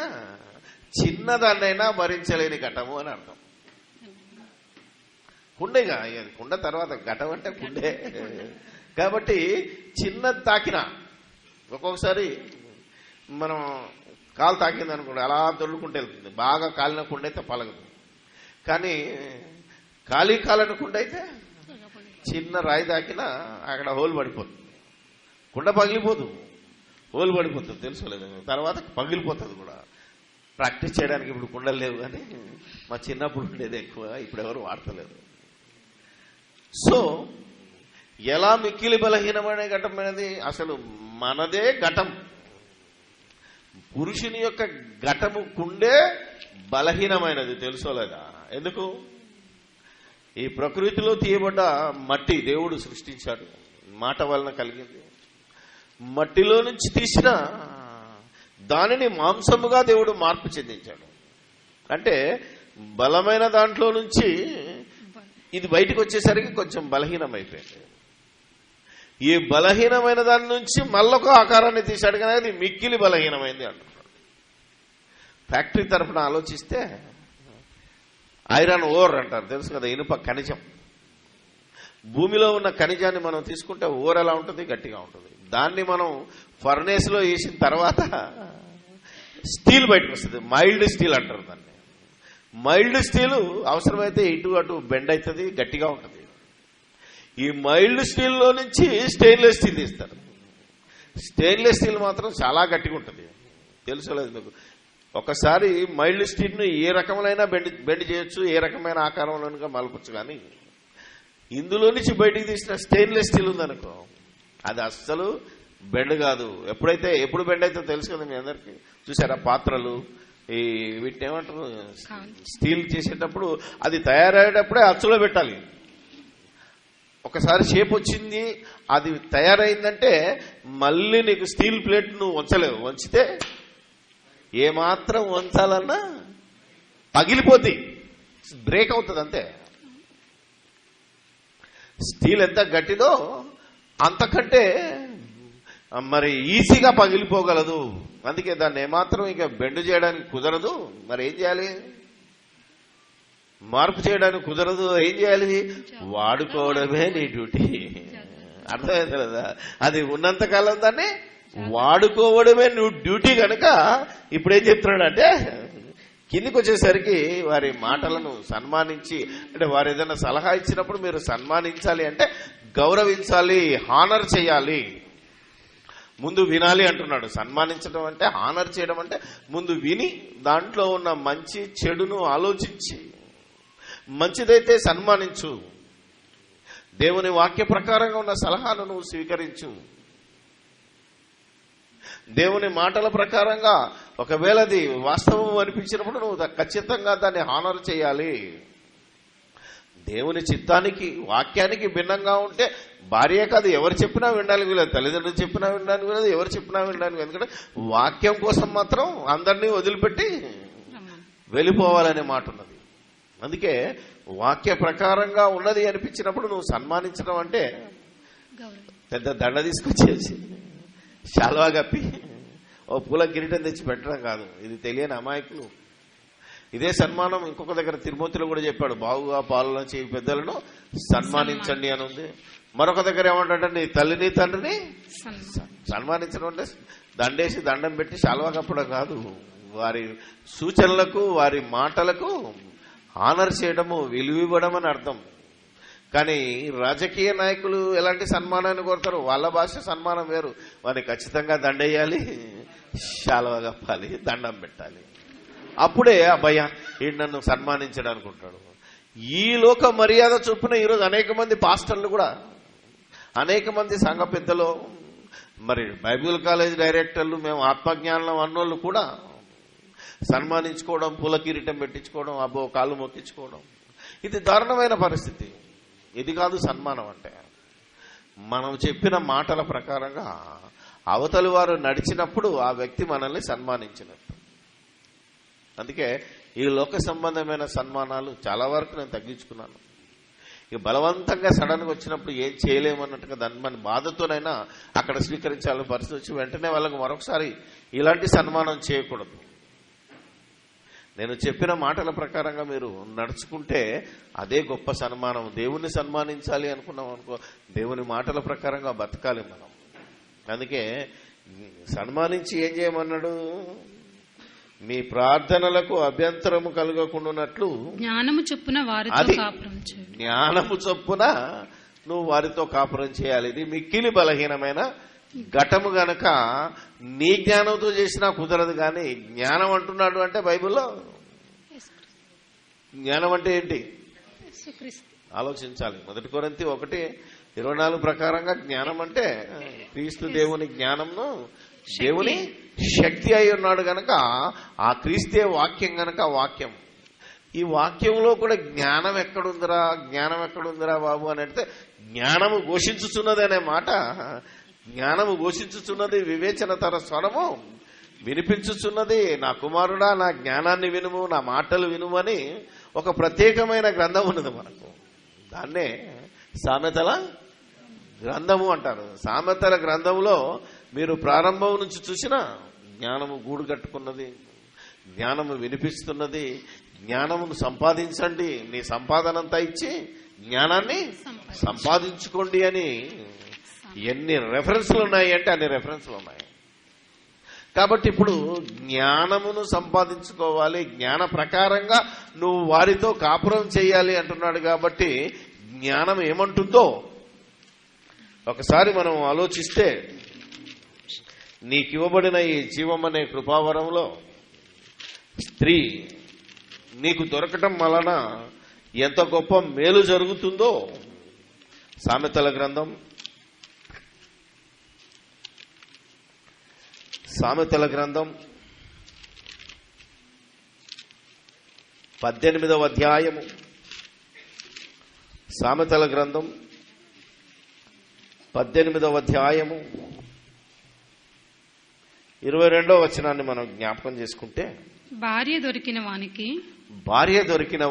చిన్నదాన్నైనా భరించలేని ఘటము అని అర్థం. కుండేగా, కుండ తర్వాత ఘటం అంటే కుండే. కాబట్టి చిన్నది తాకినా, ఒక్కొక్కసారి మనం కాలు తాకింది అనుకోండి, అలా దొల్లుకుంటే వెళ్తుంది. బాగా కాలిన కుండ అయితే పలగదు. కానీ కాలని కుండ అయితే చిన్న రాయి తాకినా అక్కడ హోల్ పడిపోతుంది. కుండ పగిలిపోదు, హోల్ పడిపోతుంది. తెలుసుకోలేదు, తర్వాత పగిలిపోతుంది కూడా. ప్రాక్టీస్ చేయడానికి ఇప్పుడు కుండలు లేవు, కానీ మా చిన్నప్పుడు ఉండేది ఎక్కువ, ఇప్పుడు ఎవరు వాడతలేదు. సో ఎలా మిక్కిలి బలహీనమైన ఘటమైనది? అసలు మనదే ఘటం. పురుషుని యొక్క ఘటము కుండే బలహీనమైనది, తెలుసుకోలేదా? ఎందుకు? ఈ ప్రకృతిలో తీయబడ్డ మట్టి దేవుడు సృష్టించాడు, మాట వలన కలిగింది. మట్టిలో నుంచి తీసిన దానిని మాంసముగా దేవుడు మార్పు చెందించాడు. అంటే బలమైన దాంట్లో నుంచి ఇది బయటకు వచ్చేసరికి కొంచెం బలహీనమైపోయింది. ఈ బలహీనమైన దాని నుంచి మళ్ళొక ఆకారాన్ని తీశాడు, కానీ అది మిక్కిలి బలహీనమైంది అంటున్నాడు. ఫ్యాక్టరీ తరఫున ఆలోచిస్తే ఐరన్ ఓర్ అంటారు, తెలుసు కదా, ఇనుప ఖనిజం. భూమిలో ఉన్న ఖనిజాన్ని మనం తీసుకుంటే ఓర్ ఎలా ఉంటుంది? గట్టిగా ఉంటుంది. దాన్ని మనం ఫర్నేస్ లో వేసిన తర్వాత స్టీల్ బయటకు వస్తుంది. మైల్డ్ స్టీల్ అంటారు దాన్ని. మైల్డ్ స్టీల్ అవసరమైతే ఇటు అటు బెండ్ అవుతుంది, గట్టిగా ఉంటుంది. ఈ మైల్డ్ స్టీల్ లో నుంచి స్టెయిన్లెస్ స్టీల్ తీస్తారు. స్టెయిన్లెస్ స్టీల్ మాత్రం చాలా గట్టిగా ఉంటుంది, తెలుసుకోలేదు మీకు? ఒకసారి మైల్డ్ స్టీల్ ను ఏ రకమైన బెండ్ చేయొచ్చు, ఏ రకమైన ఆకారంలో మలపచ్చు. కానీ ఇందులో నుంచి బయటికి తీసిన స్టెయిన్లెస్ స్టీల్ ఉందనుకో, అది అస్సలు బెండ్ కాదు. ఎప్పుడు బెండ్ అయితే తెలుసు కదా మీ అందరికి. చూసారా పాత్రలు, ఈ వీటిని ఏమంటారు, స్టీల్ చేసేటప్పుడు అది తయారయ్యేటప్పుడే అచ్చులో పెట్టాలి. ఒకసారి షేప్ వచ్చింది, అది తయారైందంటే మళ్ళీ నీకు స్టీల్ ప్లేట్ నువ్వు వంచలేవు. వంచితే ఏమాత్రం వంచాలన్నా పగిలిపోద్ది, బ్రేక్ అవుతుంది అంతే. స్టీల్ ఎంత గట్టిదో అంతకంటే మరి ఈజీగా పగిలిపోగలదు. అందుకే దాన్ని ఏమాత్రం ఇక బెండ్ చేయడానికి కుదరదు. మరి ఏం చేయాలి? మార్పు చేయడానికి కుదరదు. ఏం చేయాలి? వాడుకోవడమే నీ డ్యూటీ. అర్థమైంది కదా? అది ఉన్నంతకాలం దాన్ని వాడుకోవడమే నువ్వు డ్యూటీ. కనుక ఇప్పుడు ఏం చెప్తున్నాడంటే, కిందికి వచ్చేసరికి వారి మాటలను సన్మానించి, అంటే వారు ఏదైనా సలహా ఇచ్చినప్పుడు మీరు సన్మానించాలి, అంటే గౌరవించాలి, హానర్ చేయాలి. ముందు వినాలి అంటున్నాడు. సన్మానించడం అంటే, హానర్ చేయడం అంటే ముందు విని దాంట్లో ఉన్న మంచి చెడును ఆలోచించి, మంచిదైతే సన్మానించు, దేవుని వాక్య ప్రకారంగా ఉన్న సలహాను నువ్వు స్వీకరించు. దేవుని మాటల ప్రకారంగా ఒకవేళ అది వాస్తవం అనిపించినప్పుడు నువ్వు ఖచ్చితంగా దాన్ని హానర్ చేయాలి. దేవుని చిత్తానికి వాక్యానికి భిన్నంగా ఉంటే భార్య కాదు, ఎవరు చెప్పినా వినడానికి వీలేదు, తల్లిదండ్రులు చెప్పినా వినడానికి వీలేదు, ఎవరు చెప్పినా వినడానికి. ఎందుకంటే వాక్యం కోసం మాత్రం అందరినీ వదిలిపెట్టి వెళ్ళిపోవాలనే మాట ఉన్నది. అందుకే వాక్య ప్రకారంగా ఉన్నది అనిపించినప్పుడు నువ్వు సన్మానించడం అంటే పెద్ద దండ తీసుకొచ్చేసి శాల్వా కప్పి ఓ పూల కిరీటం తెచ్చి పెట్టడం కాదు. ఇది తెలియని అమాయకులు. ఇదే సన్మానం ఇంకొక దగ్గర తిరుమతిలో కూడా చెప్పాడు, బాగుగా పాలన చేయి పెద్దలను సన్మానించండి అని ఉంది. మరొక దగ్గర ఏమంటాడంటే నీ తల్లిని తండ్రిని సన్మానించడం అంటే దండేసి దండం పెట్టి శాల్వా కప్పడం కాదు, వారి సూచనలకు వారి మాటలకు ఆనర్ చేయడము, విలువివ్వడం అని అర్థం. కానీ రాజకీయ నాయకులు ఎలాంటి సన్మానాన్ని కోరుతారు? వాళ్ళ భాష సన్మానం వేరు. వారిని ఖచ్చితంగా దండేయాలి, శాల్వా కప్పాలి, దండం పెట్టాలి. అప్పుడే అబ్బయ్య ఈయన నన్ను సన్మానించడానికి ఉంటాడు. ఈ లోక మర్యాద చొప్పున ఈరోజు అనేక మంది పాస్టర్లు కూడా, అనేక మంది సంఘ పెద్దలు, మరి బైబిల్ కాలేజ్ డైరెక్టర్లు, మేము ఆత్మజ్ఞానం అన్నోళ్ళు కూడా సన్మానించుకోవడం, పూల కిరీటం పెట్టించుకోవడం, అబ్బో కాళ్ళు మొక్కించుకోవడం, ఇది దారుణమైన పరిస్థితి. ఇది కాదు సన్మానం అంటే. మనం చెప్పిన మాటల ప్రకారంగా అవతలి వారు నడిచినప్పుడు ఆ వ్యక్తి మనల్ని సన్మానించినట్టు. అందుకే ఈ లోక సంబంధమైన సన్మానాలు చాలా వరకు నేను తగ్గించుకున్నాను. ఇక బలవంతంగా సడన్గా వచ్చినప్పుడు ఏం చేయలేమన్నట్టుగా దాన్ని మన బాధతోనైనా అక్కడ స్వీకరించాలని పరిస్థితి వచ్చి వెంటనే వాళ్ళకు మరొకసారి ఇలాంటి సన్మానం చేయకూడదు. నేను చెప్పిన మాటల ప్రకారంగా మీరు నడుచుకుంటే అదే గొప్ప సన్మానం. దేవుణ్ణి సన్మానించాలి అనుకున్నాం అనుకో, దేవుని మాటల ప్రకారంగా బతకాలి మనం. అందుకే సన్మానించి ఏం చేయమన్నాడు? మీ ప్రార్థనలకు అభ్యంతరము కలగకుండానట్లు జ్ఞానము చొప్పున వారితో కాపురం చేయాలి. జ్ఞానము చొప్పున నువ్వు వారితో కాపురం చేయాలి. ఇది మిక్కిలి బలహీనమైన ఘటము గనక నీ జ్ఞానంతో చేసినా కుదరదు. కానీ జ్ఞానం అంటున్నాడు అంటే బైబిల్లో జ్ఞానం అంటే ఏంటి ఆలోచించాలి. 1 కొరింథీ 1:24 ప్రకారంగా జ్ఞానం అంటే క్రీస్తు దేవుని జ్ఞానంను దేవుని శక్తి అయి ఉన్నాడు గనక ఆ క్రీస్తే వాక్యం గనక వాక్యం. ఈ వాక్యంలో కూడా జ్ఞానం ఎక్కడుందిరా బాబు అని అంటే జ్ఞానము ఘోషించుచున్నది అనే మాట, జ్ఞానము ఘోషించుచున్నది, వివేచన తర స్వరము వినిపించుచున్నది. నా కుమారుడా నా జ్ఞానాన్ని వినుము, నా మాటలు వినుము అని ఒక ప్రత్యేకమైన గ్రంథం ఉన్నది మనకు. దాన్నే సామెతల గ్రంథము అంటారు. సామెతల గ్రంథంలో మీరు ప్రారంభం నుంచి చూసినా జ్ఞానము గూడు కట్టుకున్నది, జ్ఞానము వినిపిస్తున్నది. జ్ఞానమును సంపాదించండి, నీ సంపాదనంతా ఇచ్చి జ్ఞానాన్ని సంపాదించుకోండి అని ఎన్ని రెఫరెన్స్లు ఉన్నాయి అంటే అన్ని రెఫరెన్స్లు ఉన్నాయి. కాబట్టి ఇప్పుడు జ్ఞానమును సంపాదించుకోవాలి, జ్ఞాన ప్రకారంగా నువ్వు వారితో కాపురం చేయాలి అంటున్నాడు. కాబట్టి జ్ఞానం ఏమంటుందో ఒకసారి మనం ఆలోచిస్తే, నీకివ్వబడిన ఈ జీవమనే కృపావరంలో స్త్రీ నీకు దొరకటం వలన ఎంత గొప్ప మేలు జరుగుతుందో సామెతల గ్రంథం 18వ అధ్యాయము, సామెతల గ్రంథం 18వ అధ్యాయము 22వ వచనాన్ని మనం జ్ఞాపకం చేసుకుంటే, భార్య దొరికిన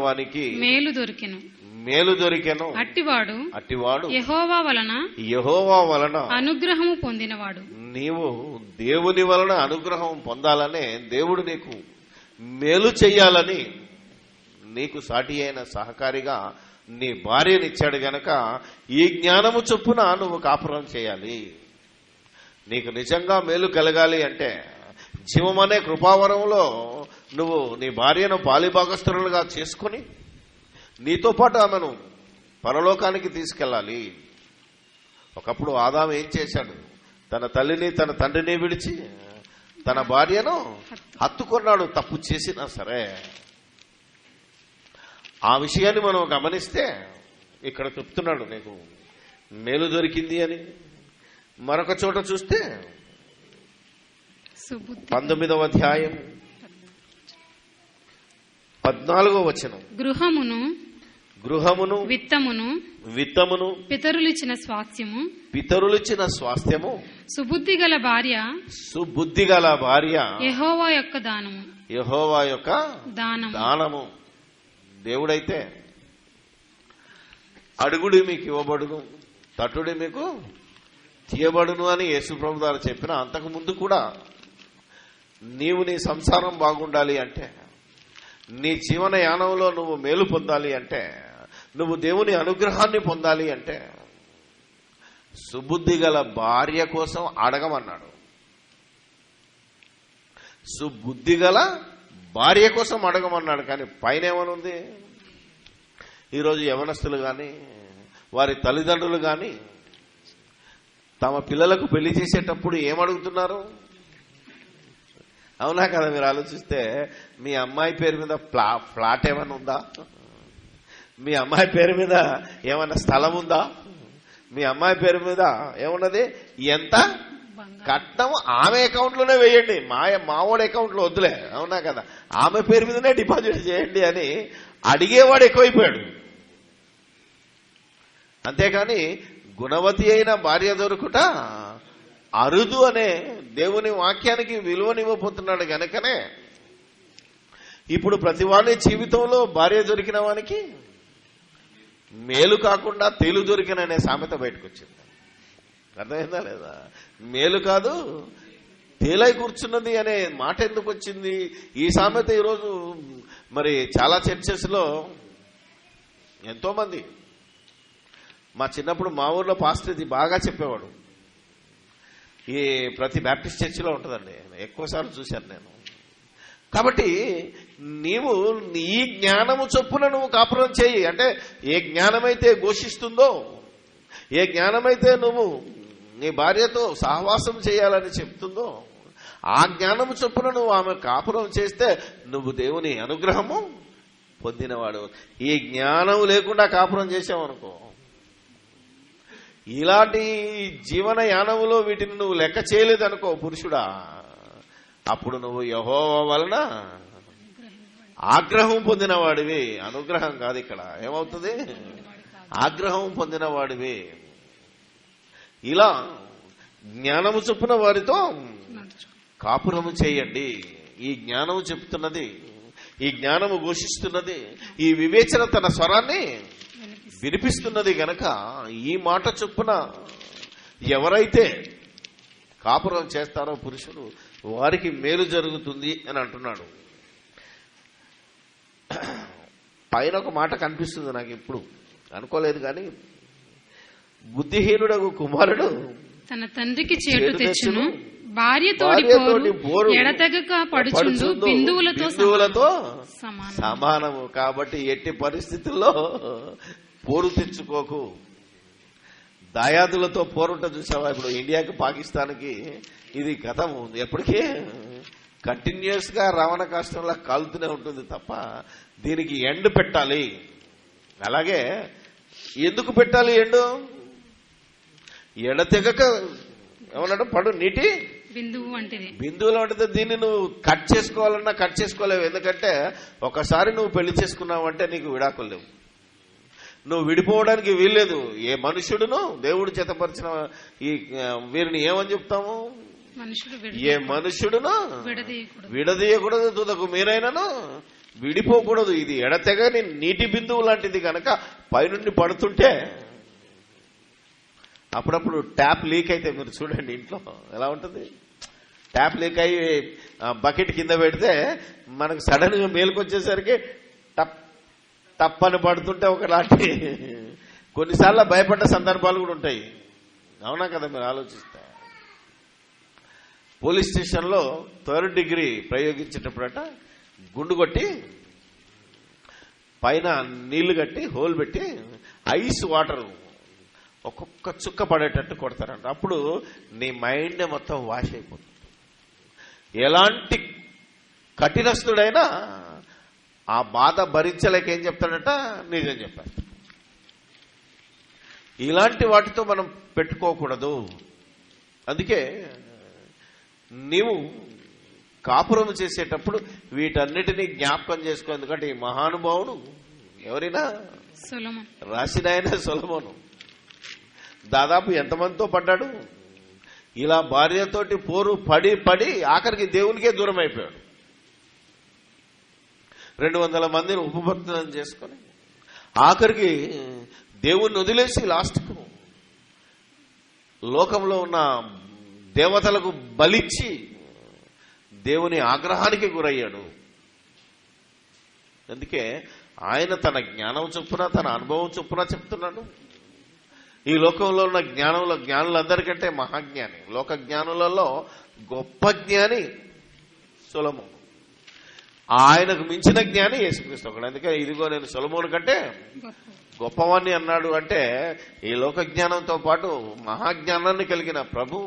వానికి మేలు దొరికెను, అట్టివాడు యెహోవా వలన అనుగ్రహము పొందినవాడు. నీవు దేవుని వలన అనుగ్రహం పొందాలనే దేవుడు నీకు మేలు చెయ్యాలని నీకు సాటి అయిన సహకారిగా నీ భార్యనిచ్చాడు గనక ఈ జ్ఞానము చొప్పున నువ్వు కాపురం చేయాలి. నీకు నిజంగా మేలు కలగాలి అంటే జీవమనే కృపావరంలో నువ్వు నీ భార్యను పాలిభాగస్తులుగా చేసుకుని నీతో పాటు ఆమెను పరలోకానికి తీసుకెళ్ళాలి. ఒకప్పుడు ఆదాము ఏం చేశాడు? తన తల్లిని తన తండ్రిని విడిచి తన భార్యను హత్తుకున్నాడు, తప్పు చేసినా సరే. ఆ విషయాన్ని మనం గమనిస్తే ఇక్కడ చెప్తున్నాడు నీకు మేలు దొరికింది అని. మరొక చోట చూస్తే సుబుద్ధి 19వ అధ్యాయం 14వ వచనం. గృహమును విత్తమును పితరులిచ్చిన స్వాస్థ్యము సుబుద్ధి గల భార్య యెహోవా యొక్క దానము. దేవుడైతే అడుగుడి మీకు ఇవ్వబడును, తట్టుడి మీకు తీయబడును అని యేసుప్రభు గారు చెప్పిన అంతకు ముందు కూడా నీవు నీ సంసారం బాగుండాలి అంటే, నీ జీవన యానంలో నువ్వు మేలు పొందాలి అంటే, నువ్వు దేవుని అనుగ్రహాన్ని పొందాలి అంటే సుబుద్ధి గల భార్య కోసం అడగమన్నాడు. సుబుద్ధి గల భార్య కోసం అడగమన్నాడు. కానీ పైన ఏమనుంది? ఈరోజు యవనస్తులు కానీ వారి తల్లిదండ్రులు కానీ తమ పిల్లలకు పెళ్లి చేసేటప్పుడు ఏమడుగుతున్నారు? అవునా కదా? మీరు ఆలోచిస్తే మీ అమ్మాయి పేరు మీద ఫ్లాట్ ఏమైనా ఉందా? మీ అమ్మాయి పేరు మీద ఏమైనా స్థలం ఉందా? మీ అమ్మాయి పేరు మీద ఏమున్నది? ఎంత కట్నం ఆమె అకౌంట్ లోనే వేయండి, మావాడి అకౌంట్ లో వద్దులే. అవునా కదా? ఆమె పేరు మీదనే డిపాజిట్ చేయండి అని అడిగేవాడు ఎక్కువైపోయాడు. అంతేకాని గుణవతి అయిన భార్య దొరుకుట అరుదు అనే దేవుని వాక్యానికి విలువనివ్వబోతున్నాడు గనుకనే ఇప్పుడు ప్రతి వాడి జీవితంలో భార్య దొరికిన వానికి మేలు కాకుండా తేలు దొరికిననే సామెత బయటకు వచ్చింది. అర్థమైందా లేదా? మేలు కాదు తేలై కూర్చున్నది అనే మాట ఎందుకు వచ్చింది? ఈ సామెత ఈరోజు మరి చాలా చర్చెస్ లో ఎంతో మంది, మా చిన్నప్పుడు మా ఊర్లో పాస్టర్ ఇది బాగా చెప్పేవాడు. ఈ ప్రతి బ్యాప్టిస్ట్ చర్చిలో ఉంటుందండి, ఎక్కువసార్లు చూశాను నేను. కాబట్టి నీవు నీ జ్ఞానము చొప్పున నువ్వు కాపురం చేయి. అంటే ఏ జ్ఞానమైతే ఘోషిస్తుందో, ఏ జ్ఞానమైతే నువ్వు నీ భార్యతో సహవాసం చేయాలని చెప్తుందో, ఆ జ్ఞానము చొప్పున నువ్వు ఆమె కాపురం చేస్తే నువ్వు దేవుని అనుగ్రహము పొందినవాడు. ఈ జ్ఞానం లేకుండా కాపురం చేసావనుకో, ఇలాంటి జీవన యానములో వీటిని నువ్వు లెక్క చేయలేదనుకో పురుషుడా, అప్పుడు నువ్వు యెహోవా వలన ఆగ్రహం పొందినవాడివి. అనుగ్రహం కాదు, ఇక్కడ ఏమవుతుంది? ఆగ్రహం పొందినవాడివి. ఇలా జ్ఞానము చొప్పున వారితో కాపురము చేయండి. ఈ జ్ఞానము చెప్తున్నది, ఈ జ్ఞానము ఘోషిస్తున్నది, ఈ వివేచన తన స్వరాన్ని వినిపిస్తున్నది గనక ఈ మాట చొప్పున ఎవరైతే కాపురం చేస్తారో పురుషుడు, వారికి మేలు జరుగుతుంది అని అంటున్నాడు. పైన ఒక మాట కనిపిస్తుంది నాకు, ఇప్పుడు అనుకోలేదు కానీ, బుద్ధిహీనుడగు కుమారుడు తన తండ్రికి చేటు తెచ్చును, భార్యతోటి పోరు ఎడతెగక పడుచుండు బిందువులతో సమానము. కాబట్టి ఎట్టి పరిస్థితుల్లో పోరు తెచ్చుకోకు. దాయాదులతో పోరుంట చూసావా? ఇప్పుడు ఇండియాకి పాకిస్తాన్కి ఇది గతం. ఎప్పటికీ కంటిన్యూస్ గా రావణ కాష్టంలా కాలుతూనే ఉంటుంది తప్ప దీనికి ఎండ్ పెట్టాలి. అలాగే ఎందుకు పెట్టాలి ఎండు? ఎడతెగక ఏమన్నాడు? పడు నీటి బిందువులు అంటే దీన్ని నువ్వు కట్ చేసుకోవాలన్నా కట్ చేసుకోలేవు. ఎందుకంటే ఒకసారి నువ్వు పెళ్లి చేసుకున్నావంటే నీకు విడాకులు లేవు, నువ్వు విడిపోవడానికి వీల్లేదు. ఏ మనుషుడును దేవుడు చేతపరిచిన ఈ వీరిని ఏమని చెప్తాము? ఏ మనుషుడును విడదీయకూడదు, తుదకు మీరైనను విడిపోకూడదు. ఇది ఎడతెగని నీటి బిందువు లాంటిది కనుక పైనుండి పడుతుంటే అప్పుడప్పుడు ట్యాప్ లీక్ అయితే మీరు చూడండి ఇంట్లో ఎలా ఉంటుంది. ట్యాప్ లీక్ అయ్యి బకెట్ కింద పెడితే మనకు సడన్ గా మేలుకొచ్చేసరికి టప్ తప్పని పడుతుంటే ఒకలాంటి కొన్నిసార్లు భయపడ్డ సందర్భాలు కూడా ఉంటాయి. అవునా కదా? మీరు ఆలోచిస్తే పోలీస్ స్టేషన్లో 3rd డిగ్రీ ప్రయోగించేటప్పుడట గుండు కొట్టి పైన నీళ్లు కట్టి హోల్ పెట్టి ఐస్ వాటర్ ఒక్కొక్క చుక్క పడేటట్టు కొడతారంట. అప్పుడు నీ మైండ్ మొత్తం వాష్ అయిపోతుంది. ఎలాంటి కఠినస్తుడైనా ఆ బాధ భరించలేక ఏం చెప్తాడట? నిజం చెప్పాడు. ఇలాంటి వాటితో మనం పెట్టుకోకూడదు. అందుకే నీవు కాపురం చేసేటప్పుడు వీటన్నిటినీ జ్ఞాపకం చేసుకో. ఎందుకంటే ఈ మహానుభావుడు ఎవరైనా సొలొమోను రాసిన ఆయన సొలొమోను. దాదాపు ఎంతమందితో పడ్డాడు? ఇలా భార్యతోటి పోరు పడి పడి ఆఖరికి దేవునికే దూరం అయిపోయాడు. 200 మందిని ఉపపత్నం చేసుకొని ఆఖరికి దేవుణ్ణి వదిలేసి లాస్ట్కు లోకంలో ఉన్న దేవతలకు బలిచ్చి దేవుని ఆగ్రహానికి గురయ్యాడు. అందుకే ఆయన తన జ్ఞానం చొప్పున, తన అనుభవం చొప్పున చెప్తున్నాడు. ఈ లోకంలో ఉన్న జ్ఞానులందరికంటే మహాజ్ఞాని, లోక జ్ఞానులలో గొప్ప జ్ఞాని సొలొమోను. ఆయనకు మించిన జ్ఞాని యేసుక్రీస్తు ఒకడు. అందుకే ఇదిగో నేను సొలొమోను కంటే గొప్పవాణ్ణి అన్నాడు. అంటే ఈ లోక జ్ఞానంతో పాటు మహాజ్ఞానాన్ని కలిగిన ప్రభు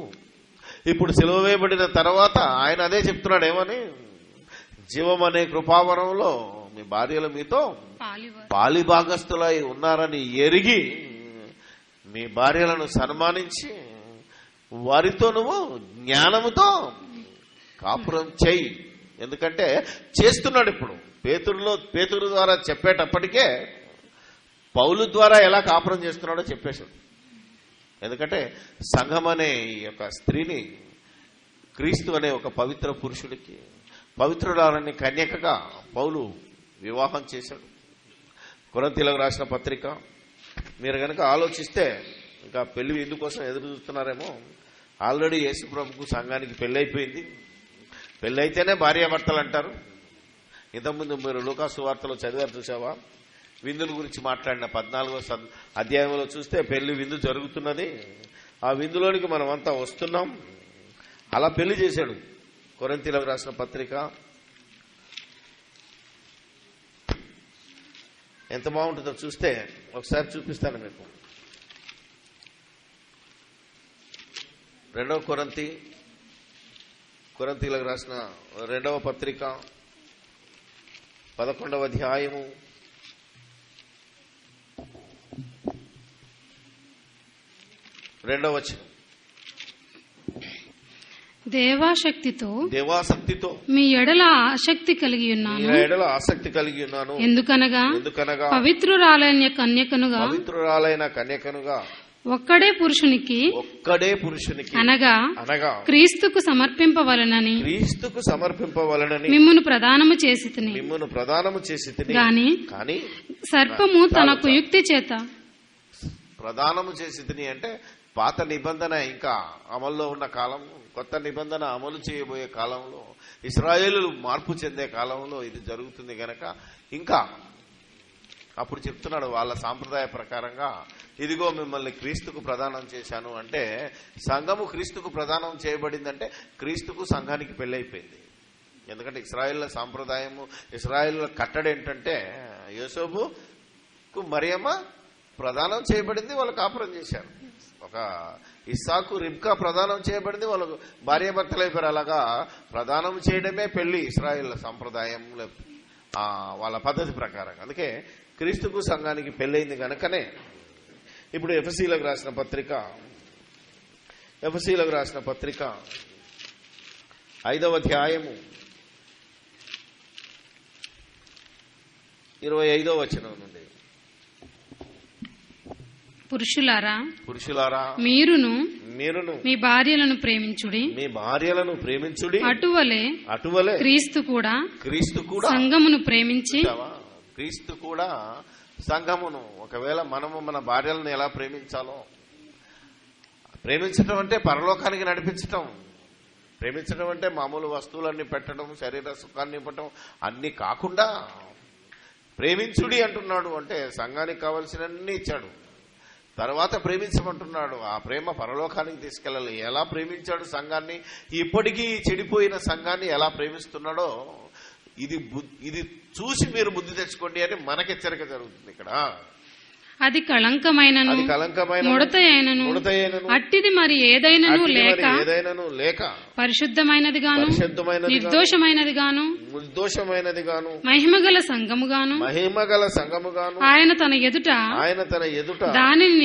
ఇప్పుడు సిలువ వేయబడిన తర్వాత ఆయన అదే చెప్తున్నాడు. ఏమని? జీవం అనే కృపావరంలో మీ భార్యలు మీతో పాలిభాగస్తులై ఉన్నారని ఎరిగి మీ భార్యలను సన్మానించి వారితో నువ్వు జ్ఞానముతో కాపురం చెయ్యి. ఎందుకంటే చేస్తున్నాడు. ఇప్పుడు పేతురు ద్వారా చెప్పేటప్పటికే పౌలు ద్వారా ఎలా కాపురం చేస్తున్నాడో చెప్పేశాడు. ఎందుకంటే సంఘం అనే ఈ యొక్క స్త్రీని క్రీస్తు అనే ఒక పవిత్ర పురుషుడికి, పవిత్రురాలని కన్యకగా పౌలు వివాహం చేశాడు. కొరింథీయులకు రాసిన పత్రిక మీరు కనుక ఆలోచిస్తే, ఇంకా పెళ్లి విందు కోసం ఎదురు చూస్తున్నారేమో. ఆల్రెడీ యేసు ప్రభుకు సంఘానికి పెళ్లి అయిపోయింది. పెళ్లి అయితేనే భార్యాభర్తలు అంటారు. ఇంతకుముందు మీరు లూకా సువార్తలో చదివారు, చూసావా? విందుల గురించి మాట్లాడిన 14వ అధ్యాయంలో చూస్తే పెళ్లి విందు జరుగుతున్నది. ఆ విందులోనికి మనం అంతా వస్తున్నాం. అలా పెళ్లి చేశాడు. కొరింథీయులకు రాసిన పత్రిక ఎంత బాగుంటుందో చూస్తే ఒకసారి చూపిస్తాను మీకు. 2వ కొరింథీయులకు రాసిన 2వ పత్రిక 11వ అధ్యాయము 2వ వచనం. దేవాసక్తితో మీ ఎడల ఆసక్తి కలిగి ఉన్నాను. ఎందుకనగా పవిత్రురాలైన కన్యకనుగా ఒక్కడే పురుషునికి అనగా క్రీస్తుకు సమర్పింపవలనని మిమ్మును ప్రదానము చేసితిని గాని సర్పము తన కుయుక్తి చేత ప్రదానము చేసితిని. అంటే పాత నిబంధన ఇంకా అమల్లో ఉన్న కాలం, కొత్త నిబంధన అమలు చేయబోయే కాలంలో, ఇశ్రాయేలు మార్పు చెందే కాలంలో ఇది జరుగుతుంది గనక ఇంకా అప్పుడు చెప్తున్నాడు వాళ్ళ సాంప్రదాయ ప్రకారంగా, ఇదిగో మిమ్మల్ని క్రీస్తుకు ప్రదానం చేశాను. అంటే సంఘము క్రీస్తుకు ప్రదానం చేయబడిందంటే క్రీస్తుకు సంఘానికి పెళ్ళైపోయింది. ఎందుకంటే ఇశ్రాయేళ్ల సాంప్రదాయము, ఇశ్రాయేళ్ల కట్టడి ఏంటంటే యోసేపుకు మరియమ్మ ప్రదానం చేయబడింది, వాళ్ళు కాపురం చేశారు. ఒక ఇస్సాకు రిబ్కా ప్రదానం చేయబడింది, వాళ్ళు భార్యాభర్తలు అయిపోయారు. అలాగా ప్రదానం చేయడమే పెళ్లి ఇశ్రాయేళ్ల సాంప్రదాయం, వాళ్ళ పద్ధతి ప్రకారం. అందుకే క్రీస్తుకు సంఘానికి పెళ్ళయింది గనకనే ఇప్పుడు ఎఫెసీయులకు రాసిన పత్రిక 5వ అధ్యాయము 25వ వచనం నుండి, పురుషులారా మీరును మీ భార్యలను ప్రేమించుడి అటువలే క్రీస్తు కూడా సంఘమును ప్రేమించి. క్రీస్తు కూడా సంఘమును, ఒకవేళ మనము మన భార్యలను ఎలా ప్రేమించాలో, ప్రేమించడం అంటే పరలోకానికి నడిపించటం. ప్రేమించడం అంటే మామూలు వస్తువులన్నీ పెట్టడం, శరీర సుఖాన్ని ఇవ్వటం అన్ని కాకుండా ప్రేమించుడి అంటున్నాడు. అంటే సంఘానికి కావలసినన్ని ఇచ్చాడు. తర్వాత ప్రేమించమంటున్నాడు. ఆ ప్రేమ పరలోకానికి తీసుకెళ్ళాలి. ఎలా ప్రేమించాడు సంఘాన్ని, ఇప్పటికీ చెడిపోయిన సంఘాన్ని ఎలా ప్రేమిస్తున్నాడో ఇది చూసి మీరు బుద్ధి తెచ్చుకోండి అని మనకి హెచ్చరిక జరుగుతుంది ఇక్కడ. అది కళంకమైనను ముడతయైనను అట్టిది మరి ఏదైనను లేక పరిశుద్ధమైనది గాను నిర్దోషమైనది గాను మహిమగల సంఘము గాను ఆయన తన ఎదుట దానిని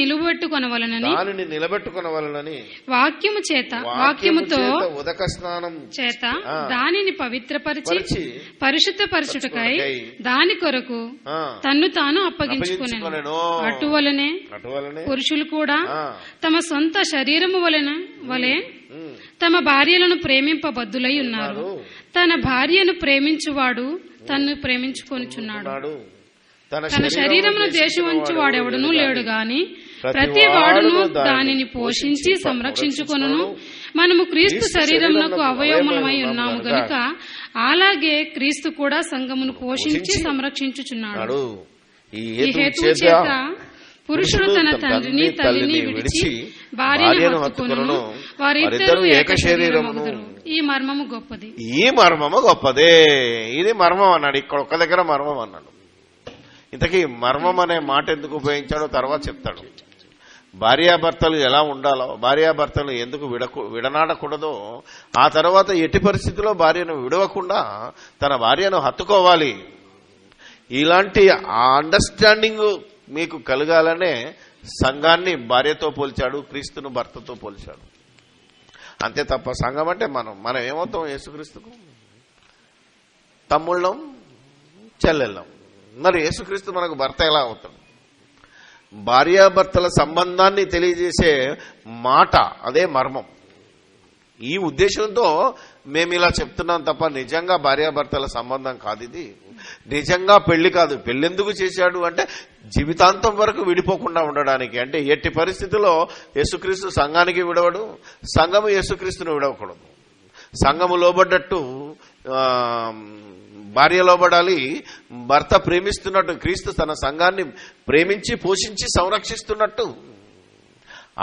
నిలబెట్టుకొనవలనని వాక్యముతో ఉదక స్నానం చేత దానిని పవిత్రపరిచి పరిశుద్ధపరచుటకై దాని కొరకు తన్ను తాను అప్పగించుకొనెను. అటువలనే పురుషులు కూడా తమ సొంత శరీరము వలె తమ భార్యలను ప్రేమింపబద్దులై ఉన్నారు. తన భార్యను ప్రేమించువాడు తన్ను ప్రేమించుకొనుచున్నాడు. తన శరీరమును ద్వేషించువాడెవడునూ లేడు గాని ప్రతి వాడును దానిని పోషించి సంరక్షించుకొనును. మనము క్రీస్తు శరీరమునకు అవయవములమై ఉన్నాము గనుక అలాగే క్రీస్తు కూడా సంఘమును పోషించి సంరక్షించుచున్నాడు. ఈ హేతువు చేత పురుషుడు తన తండ్రిని తల్లిని విడిచి భార్యను హత్తుకొనును, వారిద్దరూ ఏక శరీరమగుదురు. ఈ మర్మము గొప్పదే. ఇది మర్మం అన్నాడు. ఇక్కడ ఒక్క దగ్గర మర్మం అన్నాడు. ఇంతకీ మర్మం అనే మాట ఎందుకు ఉపయోగించాడో తర్వాత చెప్తాడు. భార్యాభర్తలు ఎలా ఉండాలో, భార్యాభర్తలు ఎందుకు విడనాడకూడదో, ఆ తర్వాత ఎట్టి పరిస్థితిలో భార్యను విడవకుండా తన భార్యను హత్తుకోవాలి. ఇలాంటి అండర్స్టాండింగ్ మీకు కలగాలనే సంఘాన్ని భార్యతో పోల్చాడు, క్రీస్తును భర్తతో పోల్చాడు. అంతే తప్ప సంఘం అంటే మనం ఏమవుతాం? యేసుక్రీస్తుకు తమ్ముళ్ళం, చెల్లెళ్ళం. మరి యేసుక్రీస్తు మనకు భర్త ఎలా అవుతాడు? భార్యాభర్తల సంబంధాన్ని తెలియజేసే మాట అదే మర్మం. ఈ ఉద్దేశంతో మేము ఇలా చెప్తున్నాం తప్ప నిజంగా భార్యాభర్తల సంబంధం కాదు ఇది. నిజంగా పెళ్లి కాదు. పెళ్ళెందుకు చేశాడు అంటే జీవితాంతం వరకు విడిపోకుండా ఉండడానికి. అంటే ఎట్టి పరిస్థితుల్లో యేసుక్రీస్తు సంఘానికి విడవడు, సంఘము యేసుక్రీస్తును విడవకూడదు. సంఘము లోబడ్డట్టు భార్య లోబడాలి. భర్త ప్రేమిస్తున్నట్టు క్రీస్తు తన సంఘాన్ని ప్రేమించి పోషించి సంరక్షిస్తున్నట్టు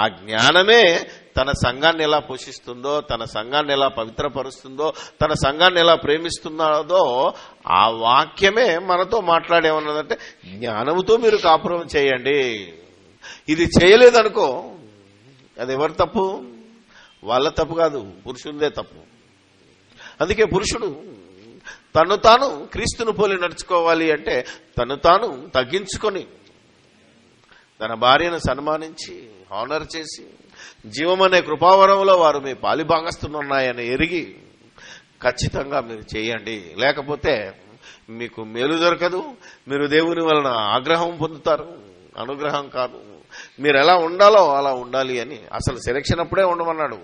ఆ జ్ఞానమే తన సంఘాన్ని ఎలా పోషిస్తుందో, తన సంఘాన్ని ఎలా పవిత్రపరుస్తుందో, తన సంఘాన్ని ఎలా ప్రేమిస్తున్నదో ఆ వాక్యమే మనతో మాట్లాడేమన్నదంటే జ్ఞానముతో మీరు కాపురం చేయండి. ఇది చేయలేదనుకో అది ఎవరి తప్పు? వాళ్ళ తప్పు కాదు, పురుషునిదే తప్పు. అందుకే పురుషుడు తను తాను క్రీస్తును పోలి నడుచుకోవాలి అంటే తను తాను తగ్గించుకొని తన భార్యను సన్మానించి హానర్ చేసి జీవమనే కృపావరంలో వారు మీ పాలిభాగస్తున్నాయని ఎరిగి ఖచ్చితంగా మీరు చేయండి. లేకపోతే మీకు మేలు దొరకదు. మీరు దేవుని వలన ఆగ్రహం పొందుతారు, అనుగ్రహం కాదు. మీరు ఎలా ఉండాలో అలా ఉండాలి అని అసలు సెలక్షన్ అప్పుడే ఉండమన్నాడు.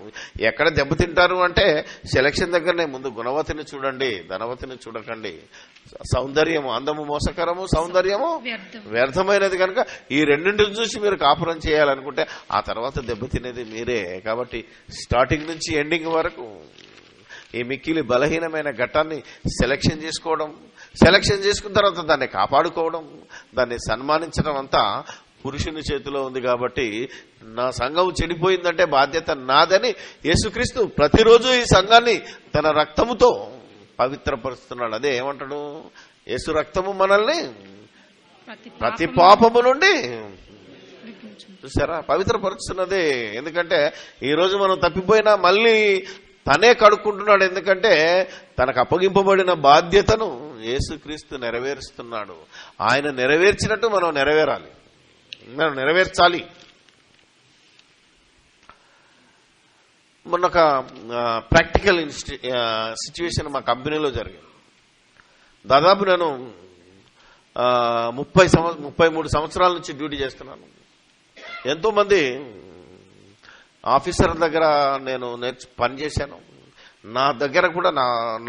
ఎక్కడ దెబ్బతింటారు అంటే సెలక్షన్ దగ్గరనే ముందు గుణవతిని చూడండి, ధనవతిని చూడకండి. సౌందర్యము అందము మోసకరము, సౌందర్యము వ్యర్థమైనది కనుక ఈ రెండింటిని చూసి మీరు కాపురం చేయాలనుకుంటే ఆ తర్వాత దెబ్బతినేది మీరే. కాబట్టి స్టార్టింగ్ నుంచి ఎండింగ్ వరకు ఈ మిక్కిలి బలహీనమైన ఘట్టాన్ని సెలక్షన్ చేసుకోవడం, సెలక్షన్ చేసుకున్న తర్వాత దాన్ని కాపాడుకోవడం, దాన్ని సన్మానించడం అంతా పురుషుని చేతిలో ఉంది. కాబట్టి నా సంఘం చెడిపోయిందంటే బాధ్యత నాదని యేసుక్రీస్తు ప్రతిరోజు ఈ సంఘాన్ని తన రక్తముతో పవిత్రపరుస్తున్నాడు. అదే ఏమంటాడు? యేసు రక్తము మనల్ని ప్రతి పాపము నుండి చూసారా పవిత్రపరుస్తున్నదే. ఎందుకంటే ఈ రోజు మనం తప్పిపోయినా మళ్ళీ తనే కడుక్కుంటున్నాడు. ఎందుకంటే తనకు అప్పగింపబడిన బాధ్యతను యేసుక్రీస్తు నెరవేరుస్తున్నాడు. ఆయన నెరవేర్చినట్టు మనం నెరవేర్చాలి. మొన్న ఒక ప్రాక్టికల్ సిచ్యువేషన్ మా కంపెనీలో జరిగింది. దాదాపు నేను 33 సంవత్సరాల నుంచి డ్యూటీ చేస్తున్నాను. ఎంతో మంది ఆఫీసర్ల దగ్గర నేను పనిచేశాను. నా దగ్గర కూడా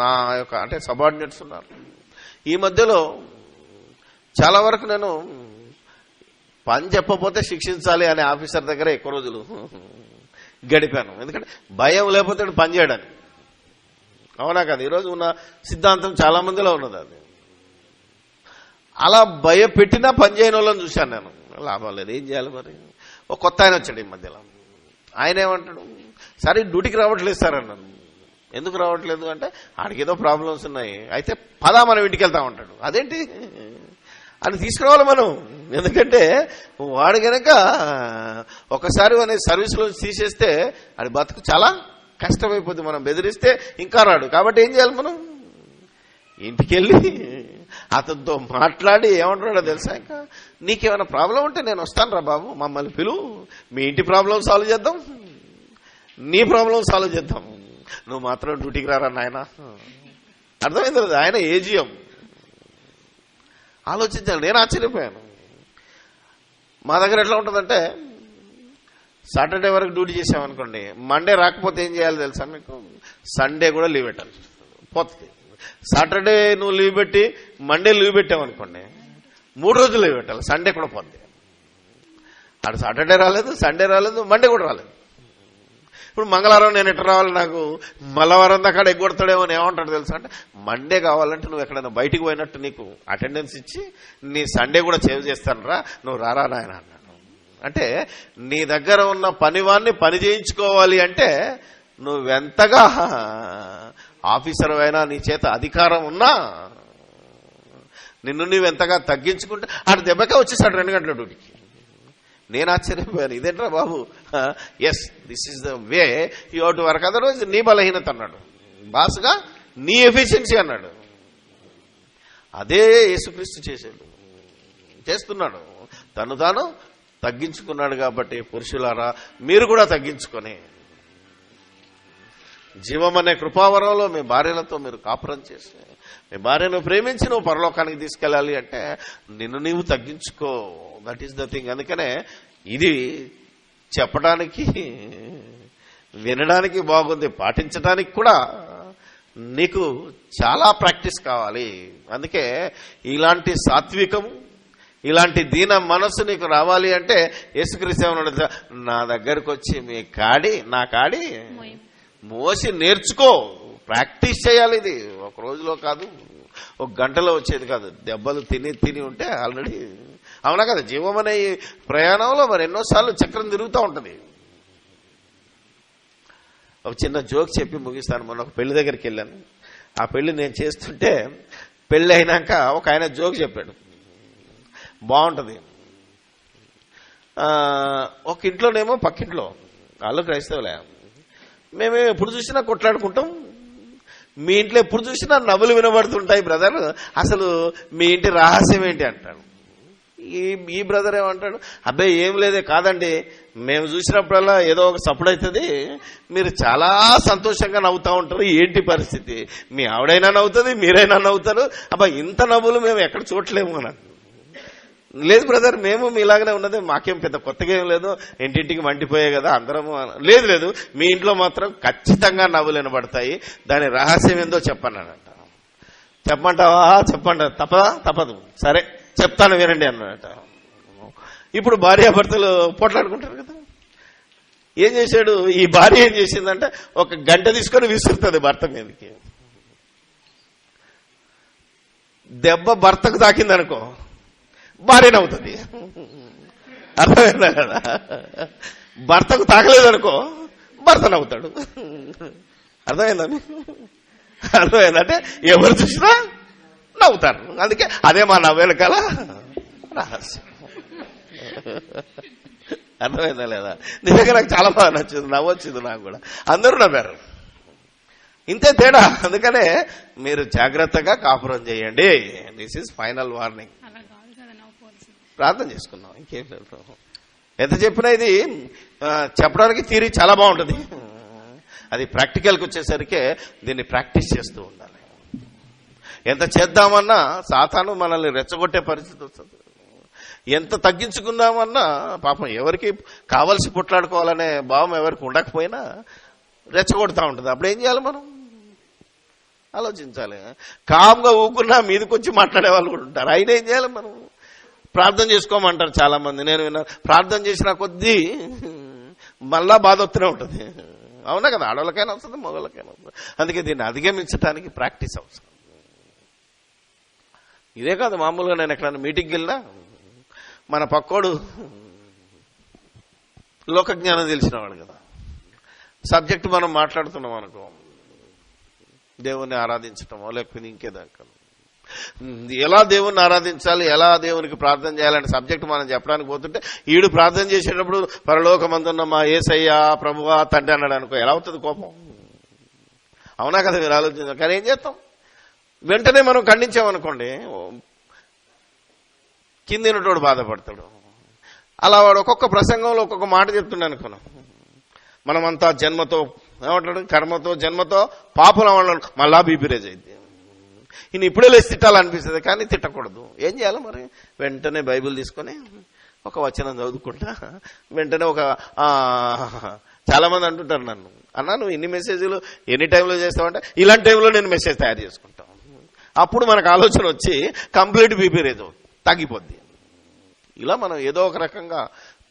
నా యొక్క అంటే సబార్డినేట్స్ ఉన్నారు. ఈ మధ్యలో చాలా వరకు నేను పని చెప్పకపోతే శిక్షించాలి అనే ఆఫీసర్ దగ్గర ఎక్కువ రోజులు గడిపాను. ఎందుకంటే భయం లేకపోతే పని చేయడానికి. అవునా కదా? ఈరోజు ఉన్న సిద్ధాంతం చాలా మందిలో ఉన్నది. అది అలా భయపెట్టినా పని చేయని వాళ్ళని చూశాను నేను. లాభం లేదు, ఏం చేయాలి మరి. ఒక కొత్త ఆయన వచ్చాడు ఈ మధ్యలో. ఆయన ఏమంటాడు, సరే డ్యూటీకి రావట్లేదు సార్ అన్నాను. ఎందుకు రావట్లేదు అంటే ఆడికి ఏదో ప్రాబ్లమ్స్ ఉన్నాయి. అయితే పదా మనం ఇంటికి వెళ్తామంటాడు. అదేంటి అని తీసుకురావాలి మనం. ఎందుకంటే వాడు గనక ఒకసారి అనే సర్వీస్లో తీసేస్తే అది బతుకు చాలా కష్టమైపోతుంది. మనం బెదిరిస్తే ఇంకా రాడు. కాబట్టి ఏం చేయాలి, మనం ఇంటికెళ్ళి అతనితో మాట్లాడి ఏమంటున్నాడో తెలుసా, ఇంకా నీకేమైనా ప్రాబ్లం ఉంటే నేను వస్తాను రా బాబు, మమ్మల్ని పిలువు, మీ ఇంటి ప్రాబ్లం సాల్వ్ చేద్దాం, నీ ప్రాబ్లం సాల్వ్ చేద్దాం, నువ్వు మాత్రం డ్యూటీకి రారా నాయన. అర్థమైంది కదా, ఆయన ఏజిఎం. ఆలోచించాలి. నేను ఆశ్చర్యపోయాను. మా దగ్గర ఎట్లా ఉంటుందంటే సాటర్డే వరకు డ్యూటీ చేసామనుకోండి, మండే రాకపోతే ఏం చేయాలి తెలుసా మీకు, సండే కూడా లీవ్ పెట్టాలి, పోతుంది. సాటర్డే నువ్వు లీవ్ పెట్టి మండే లీవ్ పెట్టామనుకోండి, 3 రోజులు లీవ్ పెట్టాలి, సండే కూడా పోద్ది. అటు సాటర్డే రాలేదు, సండే రాలేదు, మండే కూడా రాలేదు. ఇప్పుడు మంగళవారం నేను ఎట్లా రావాలి, నాకు మల్లవారం దాకా ఎగ్గొడతాడేమో అని ఏమంటాడు తెలుసా అంటే, మండే కావాలంటే నువ్వు ఎక్కడైనా బయటికి పోయినట్టు నీకు అటెండెన్స్ ఇచ్చి నీ సండే కూడా సేవ్ చేస్తాను రా, నువ్వు రారా నాయన అన్నాడు. అంటే నీ దగ్గర ఉన్న పనివాన్ని పని చేయించుకోవాలి అంటే నువ్వెంతగా ఆఫీసర్ అయినా, నీ చేత అధికారం ఉన్నా, నిన్ను నువ్వెంతగా తగ్గించుకుంటే ఆడు దెబ్బకే వచ్చేసాడు 2 గంటల డ్యూటీకి. నేను ఆశ్చర్యపోయాను, ఇదేంట్రా బాబు. Yes, this is the way you have to work. Otherwise నీ బలహీనత అన్నాడు, బాస్గా నీ ఎఫిషియన్సీ అన్నాడు. అదే యేసుక్రీస్తు చేస్తున్నాడు. తను తాను తగ్గించుకున్నాడు. కాబట్టి పురుషులారా మీరు కూడా తగ్గించుకొని జీవం అనే కృపావరంలో మీ భార్యలతో మీరు కాపురం చేసి, మీ భార్యను ప్రేమించి నువ్వు పరలోకానికి తీసుకెళ్ళాలి అంటే నిన్ను నీవు తగ్గించుకో. That is the thing. అందుకనే ఇది చెప్పడానికి, వినడానికి బాగుంది, పాటించడానికి కూడా నీకు చాలా ప్రాక్టీస్ కావాలి. అందుకే ఇలాంటి సాత్వికం, ఇలాంటి దీన మనస్సు నీకు రావాలి అంటే యేసుక్రీస్తు ఏమన్నాడు, నా దగ్గరకు వచ్చి నా కాడి మోసి నేర్చుకో. ప్రాక్టీస్ చేయాలి. ఇది ఒక రోజులో కాదు, ఒక గంటలో వచ్చేది కాదు. దెబ్బలు తిని ఉంటే ఆల్రెడీ, అవునా కదా, జీవం అనే ప్రయాణంలో మరి ఎన్నోసార్లు చక్రం తిరుగుతూ ఉంటుంది. ఒక చిన్న జోక్ చెప్పి ముగిస్తాను. మొన్న ఒక పెళ్లి దగ్గరికి వెళ్ళాను. ఆ పెళ్లి నేను చేస్తుంటే పెళ్లి అయినాక ఒక ఆయన జోక్ చెప్పాడు, బాగుంటుంది. ఒక ఇంట్లోనేమో పక్కింట్లో వాళ్ళు క్రైస్తవులే, మేము ఎప్పుడు చూసినా కొట్లాడుకుంటాం, మీ ఇంట్లో ఎప్పుడు చూసినా నవ్వులు వినబడుతుంటాయి బ్రదర్, అసలు మీ ఇంటి రహస్యం ఏంటి అంటాడు. ఈ బ్రదర్ ఏమంటాడు, అబ్బాయి ఏం లేదే, కాదండి, మేము చూసినప్పుడల్లా ఏదో ఒక సపోర్ట్ అవుతుంది, మీరు చాలా సంతోషంగా నవ్వుతూ ఉంటారు, ఏంటి పరిస్థితి, మీ ఆవిడైనా నవ్వుతుంది, మీరైనా నవ్వుతారు, అబ్బా ఇంత నవ్వులు మేము ఎక్కడ చూడలేము అని. లేదు బ్రదర్, మేము మీలాగానే ఉన్నది, మాకేం పెద్ద కొత్తగా ఏం లేదు, ఇంటింటికి మండిపోయాయి కదా అందరము. లేదు, మీ ఇంట్లో మాత్రం ఖచ్చితంగా నవ్వులు వినబడతాయి, దాని రహస్యం ఏందో చెప్పన్నాడంట. చెప్పమంటావా? చెప్పండి. తప్పదు, సరే చెప్తాను వినండి అన్నట. ఇప్పుడు భార్యాభర్తలు పోట్లాడుకుంటారు కదా. ఏం చేశాడు ఈ భార్య, ఏం చేసిందంటే ఒక గంట తీసుకొని విసురుతుంది భర్త మీదకి. దెబ్బ భర్తకు తాకిందనుకో, భార్య నవ్వుతుంది. అర్థమైందా కదా? భర్తకు తాకలేదనుకో, భర్త నవ్వుతాడు. అర్థమైందా? అర్థమైందంటే ఎవరు చూసినా నవ్వుతారు. అందుకే అదే మా నవ్వేనకాల రహస్యం. అర్థమైందా లేదా? నిజంగా నాకు చాలా బాగా నచ్చింది, నవ్వొచ్చింది నాకు కూడా. అందరూ నవ్వారు. ఇంతే తేడా. అందుకనే మీరు జాగ్రత్తగా కాపురం చేయండి. This is final warning. ప్రార్థన చేసుకున్నాం, ఇంకేం లేదు. ఎంత చెప్పినా ఇది చెప్పడానికి థియరీ చాలా బాగుంటుంది, అది ప్రాక్టికల్కి వచ్చేసరికి దీన్ని ప్రాక్టీస్ చేస్తూ ఉండాలి. ఎంత చేద్దామన్నా సాతాను మనల్ని రెచ్చగొట్టే పరిస్థితి వస్తుంది. ఎంత తగ్గించుకుందామన్నా పాపం ఎవరికి కావలసి పుట్లాడుకోవాలనే భావం ఎవరికి ఉండకపోయినా రెచ్చగొడతా ఉంటుంది. అప్పుడు ఏం చేయాలి మనం? ఆలోచించాలి. కామ్గా ఊకున్నా మీదకి వచ్చి మాట్లాడే వాళ్ళు కూడా ఉంటారు. అయినా ఏం చేయాలి మనం? ప్రార్థన చేసుకోమంటారు చాలా మంది. నేను విన్నా, ప్రార్థన చేసిన కొద్దీ మళ్ళా బాధ వస్తూనే ఉంటుంది. అవునా కదా? ఆడవాళ్ళకైనా వస్తుంది, మగవాళ్ళకైనా వస్తుంది. అందుకే దీన్ని అధిగమించడానికి ప్రాక్టీస్ అవసరం. ఇదే కాదు, మామూలుగా నేను ఎక్కడైనా మీటింగ్కి వెళ్ళినా మన పక్కోడు లోకజ్ఞానం తెలిసినవాడు కదా, సబ్జెక్ట్ మనం మాట్లాడుతున్నాం అనుకో, దేవుణ్ణి ఆరాధించటమో లేకపోతే ఇంకేదాకా, ఎలా దేవుణ్ణి ఆరాధించాలి, ఎలా దేవునికి ప్రార్థన చేయాలనే సబ్జెక్ట్ మనం చెప్పడానికి పోతుంటే ఈడు ప్రార్థన చేసేటప్పుడు పరలోకమందున్న మా యేసయ్య ప్రభువా తండ్రి అన్నాడు అనుకో, ఎలా అవుతుంది కోపం? అవునా కదా? మీరు ఆలోచించారు. కానీ ఏం చేస్తాం? వెంటనే మనం ఖండించామనుకోండి, కిందినటోడు బాధపడతాడు. అలా వాడు ఒక్కొక్క ప్రసంగంలో ఒక్కొక్క మాట చెప్తుండే అనుకున్నాం. మనమంతా జన్మతో ఏమంటాడు, కర్మతో జన్మతో పాపం అన్నాడు, మళ్ళా బీపీ రేజ్ అయింది. ఈయన ఇప్పుడే లేచి తిట్టాలనిపిస్తుంది, కానీ తిట్టకూడదు. ఏం చేయాలి మరి? వెంటనే బైబిల్ తీసుకొని ఒక వచనం చదువుకుంటా, వెంటనే చాలా మంది అంటుంటారు నన్ను, అన్నా నువ్వు ఇన్ని మెసేజ్లు ఎన్ని టైంలో చేస్తావంటే, ఇలాంటి టైంలో నేను మెసేజ్ తయారు చేసుకుంటాను. అప్పుడు మనకు ఆలోచన వచ్చి కంప్లీట్ బీపీ రేజ్ తగ్గిపోద్ది. ఇలా మనం ఏదో ఒక రకంగా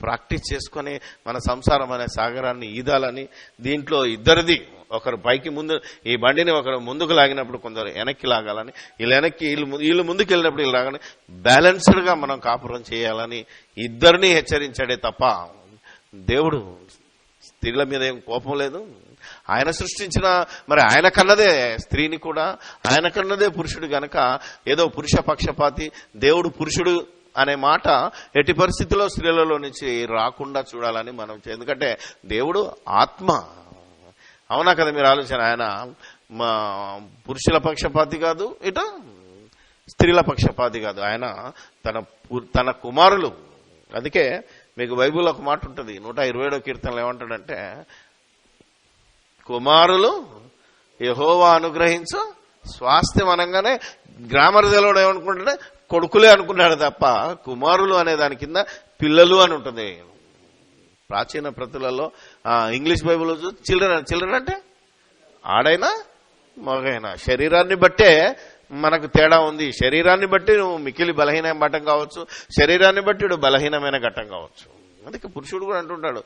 ప్రాక్టీస్ చేసుకొని మన సంసారం అనే సాగరాన్ని ఈదాలని, దీంట్లో ఇద్దరిది, ఒకరు పైకి ముందు ఈ బండిని ఒకరు ముందుకు లాగినప్పుడు కొందరు వెనక్కి లాగాలని, వీళ్ళు ముందుకు వెళ్ళినప్పుడు వీళ్ళు లాగాలని బ్యాలెన్స్డ్గా మనం కాపురం చేయాలని ఇద్దరిని హెచ్చరించాడే తప్ప దేవుడు స్త్రీల మీద ఏం కోపం లేదు. ఆయన సృష్టించిన, మరి ఆయన కన్నదే స్త్రీని కూడా, ఆయన కన్నదే పురుషుడు గనక ఏదో పురుష పక్షపాతి దేవుడు పురుషుడు అనే మాట ఎట్టి పరిస్థితుల్లో స్త్రీలలో నుంచి రాకుండా చూడాలని మనం, ఎందుకంటే దేవుడు ఆత్మ. అవునా కదా? మీరు ఆలోచన, ఆయన పురుషుల పక్షపాతి కాదు, ఇటు స్త్రీల పక్షపాతి కాదు. ఆయన తన కుమారులు. అందుకే మీకు బైబిల్ ఒక మాట ఉంటుంది, 127వ కీర్తనలో ఏమంటాడంటే, కుమారులు యెహోవా అనుగ్రహించు స్వాస్థ్యం అనగానే గ్రామర్ తెలుగుడు ఏమనుకుంటాడే, కొడుకులే అనుకున్నాడు తప్ప కుమారులు అనే దాని కింద పిల్లలు అని ఉంటుంది. ప్రాచీన ప్రతులలో ఇంగ్లీష్ బైబిల్ చిల్డ్రన్ అంటే ఆడైనా మగైనా, శరీరాన్ని బట్టే మనకు తేడా ఉంది. శరీరాన్ని బట్టి నువ్వు మిక్కిలి బలహీన ఘట్టం కావచ్చు, శరీరాన్ని బట్టి నువ్వు బలహీనమైన ఘట్టం కావచ్చు. అందుకే పురుషుడు కూడా అంటుంటాడు,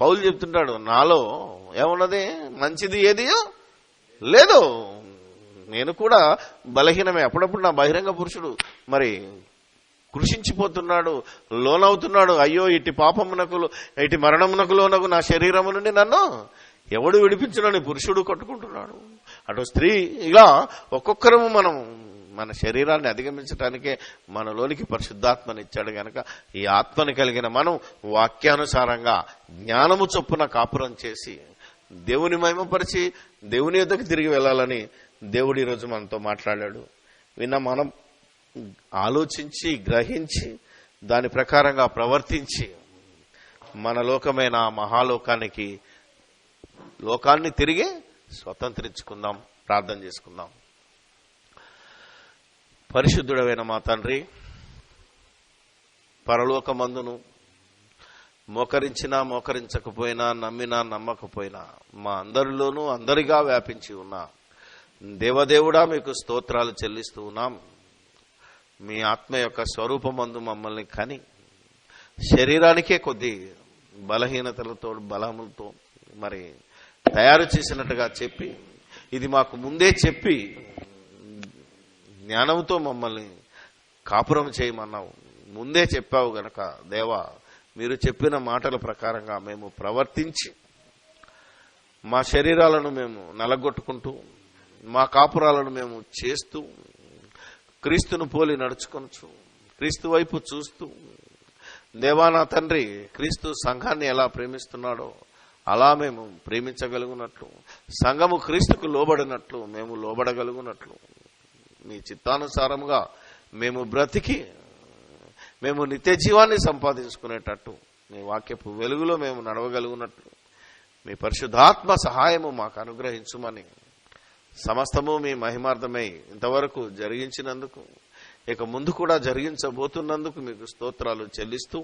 పౌలు చెప్తుంటాడు, నాలో ఏమున్నది మంచిది ఏది లేదు, నేను కూడా బలహీనమే. అప్పుడప్పుడు నా బహిరంగ పురుషుడు మరి కృషించిపోతున్నాడు, లోనవుతున్నాడు. అయ్యో ఇటు పాపమునకు ఇటు మరణమునకు లోనకు నా శరీరము నుండి నన్ను ఎవడు విడిపించునని పురుషుడు కొట్టుకుంటున్నాడు. అటు స్త్రీ, ఇలా ఒక్కొక్కరము మనం మన శరీరాన్ని అధిగమించడానికే మనలోనికి పరిశుద్ధాత్మని ఇచ్చాడు గనక ఈ ఆత్మని కలిగిన మనం వాక్యానుసారంగా జ్ఞానము చొప్పున కాపురం చేసి దేవుని మహిమపరిచి దేవుని యొద్దకు తిరిగి వెళ్ళాలని దేవుడు ఈరోజు మనతో మాట్లాడాడు. మనం ఆలోచించి గ్రహించి దాని ప్రకారంగా ప్రవర్తించి మన లోకమైన మహాలోకానికి లోకాన్ని తిరిగి స్వతంత్రించుకుందాం. ప్రార్థన చేసుకుందాం. పరిశుద్ధుడైన మా తండ్రి, పరలోకమందును మోకరించినా మోకరించకపోయినా, నమ్మినా నమ్మకపోయినా మా అందరిలోనూ అందరిగా వ్యాపించి ఉన్నా దేవదేవుడా మీకు స్తోత్రాలు చెల్లిస్తూ ఉన్నాం. మీ ఆత్మ యొక్క స్వరూపమందు మమ్మల్ని కని శరీరానికే కొద్ది బలహీనతలతో బలములతో మరి తయారు చేసినట్టుగా చెప్పి, ఇది మాకు ముందే చెప్పి జ్ఞానంతో మమ్మల్ని కాపురం చేయమన్నావు. ముందే చెప్పావు గనక దేవా, మీరు చెప్పిన మాటల ప్రకారంగా మేము ప్రవర్తించి మా శరీరాలను మేము నలగొట్టుకుంటూ మా కాపురాలను మేము చేస్తూ క్రీస్తును పోలి నడుచుకొనొచ్చు, క్రీస్తు వైపు చూస్తూ దేవా నా తండ్రి, క్రీస్తు సంఘాన్ని ఎలా ప్రేమిస్తున్నాడో అలా మేము ప్రేమించగలుగునట్లు, సంఘము క్రీస్తుకు లోబడినట్లు మేము లోబడగలుగునట్లు, మీ చిత్తానుసారముగా మేము బ్రతికి మేము నిత్య జీవాన్ని సంపాదించుకునేటట్టు మీ వాక్యపు వెలుగులో మేము నడవగలుగునట్లు మీ పరిశుద్ధాత్మ సహాయము మాకు అనుగ్రహించుమని, సమస్తము మీ మహిమార్థమై ఇంతవరకు జరిగించినందుకు ఇక ముందు కూడా జరిగించబోతున్నందుకు మీకు స్తోత్రాలు చెల్లిస్తూ,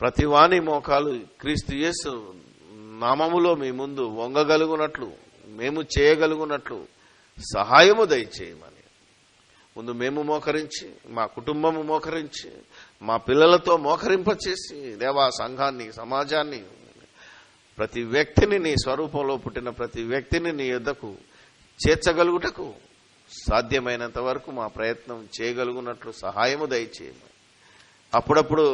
ప్రతి వాని మోకాలు క్రీస్తు యేసు నామములో మీ ముందు వంగగలుగునట్లు మేము చేయగలుగునట్లు సహాయము దయచేయమని ముందు మేము మోకరించి, మా కుటుంబము మోకరించి, మా పిల్లలతో మోకరింపచేసి దేవా సంఘాన్ని, సమాజాన్ని, ప్రతి వ్యక్తిని నీ స్వరూపంలో పుట్టిన ప్రతి వ్యక్తిని నీ యొద్దకు చేర్చగలుగుటకు సాధ్యమైనంత వరకు మా ప్రయత్నం చేయగలుగునట్లు సహాయము దయచేయమని, అప్పుడప్పుడు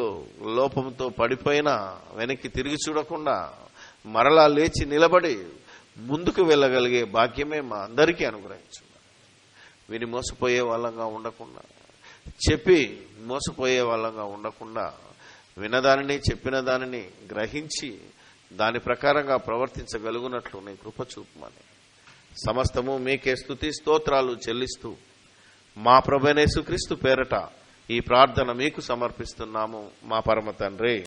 లోపంతో పడిపోయినా వెనక్కి తిరిగి చూడకుండా మరలా లేచి నిలబడి ముందుకు వెళ్ళగలిగే భాగ్యమే మా అందరికీ అనుగ్రహించు. విని మోసపోయే వాళ్ళంగా ఉండకుండా, చెప్పి మోసపోయే వాళ్ళంగా ఉండకుండా, వినదానిని చెప్పిన దానిని గ్రహించి దాని ప్రకారంగా ప్రవర్తించగలుగునట్లు నీ కృప చూపమని సమస్తము మీకే స్తుతి స్తోత్రాలు చెల్లిస్తూ మా ప్రభువైన యేసుక్రీస్తు పేరట ఈ ప్రార్థన మీకు సమర్పిస్తున్నాము మా పరమ తండ్రి.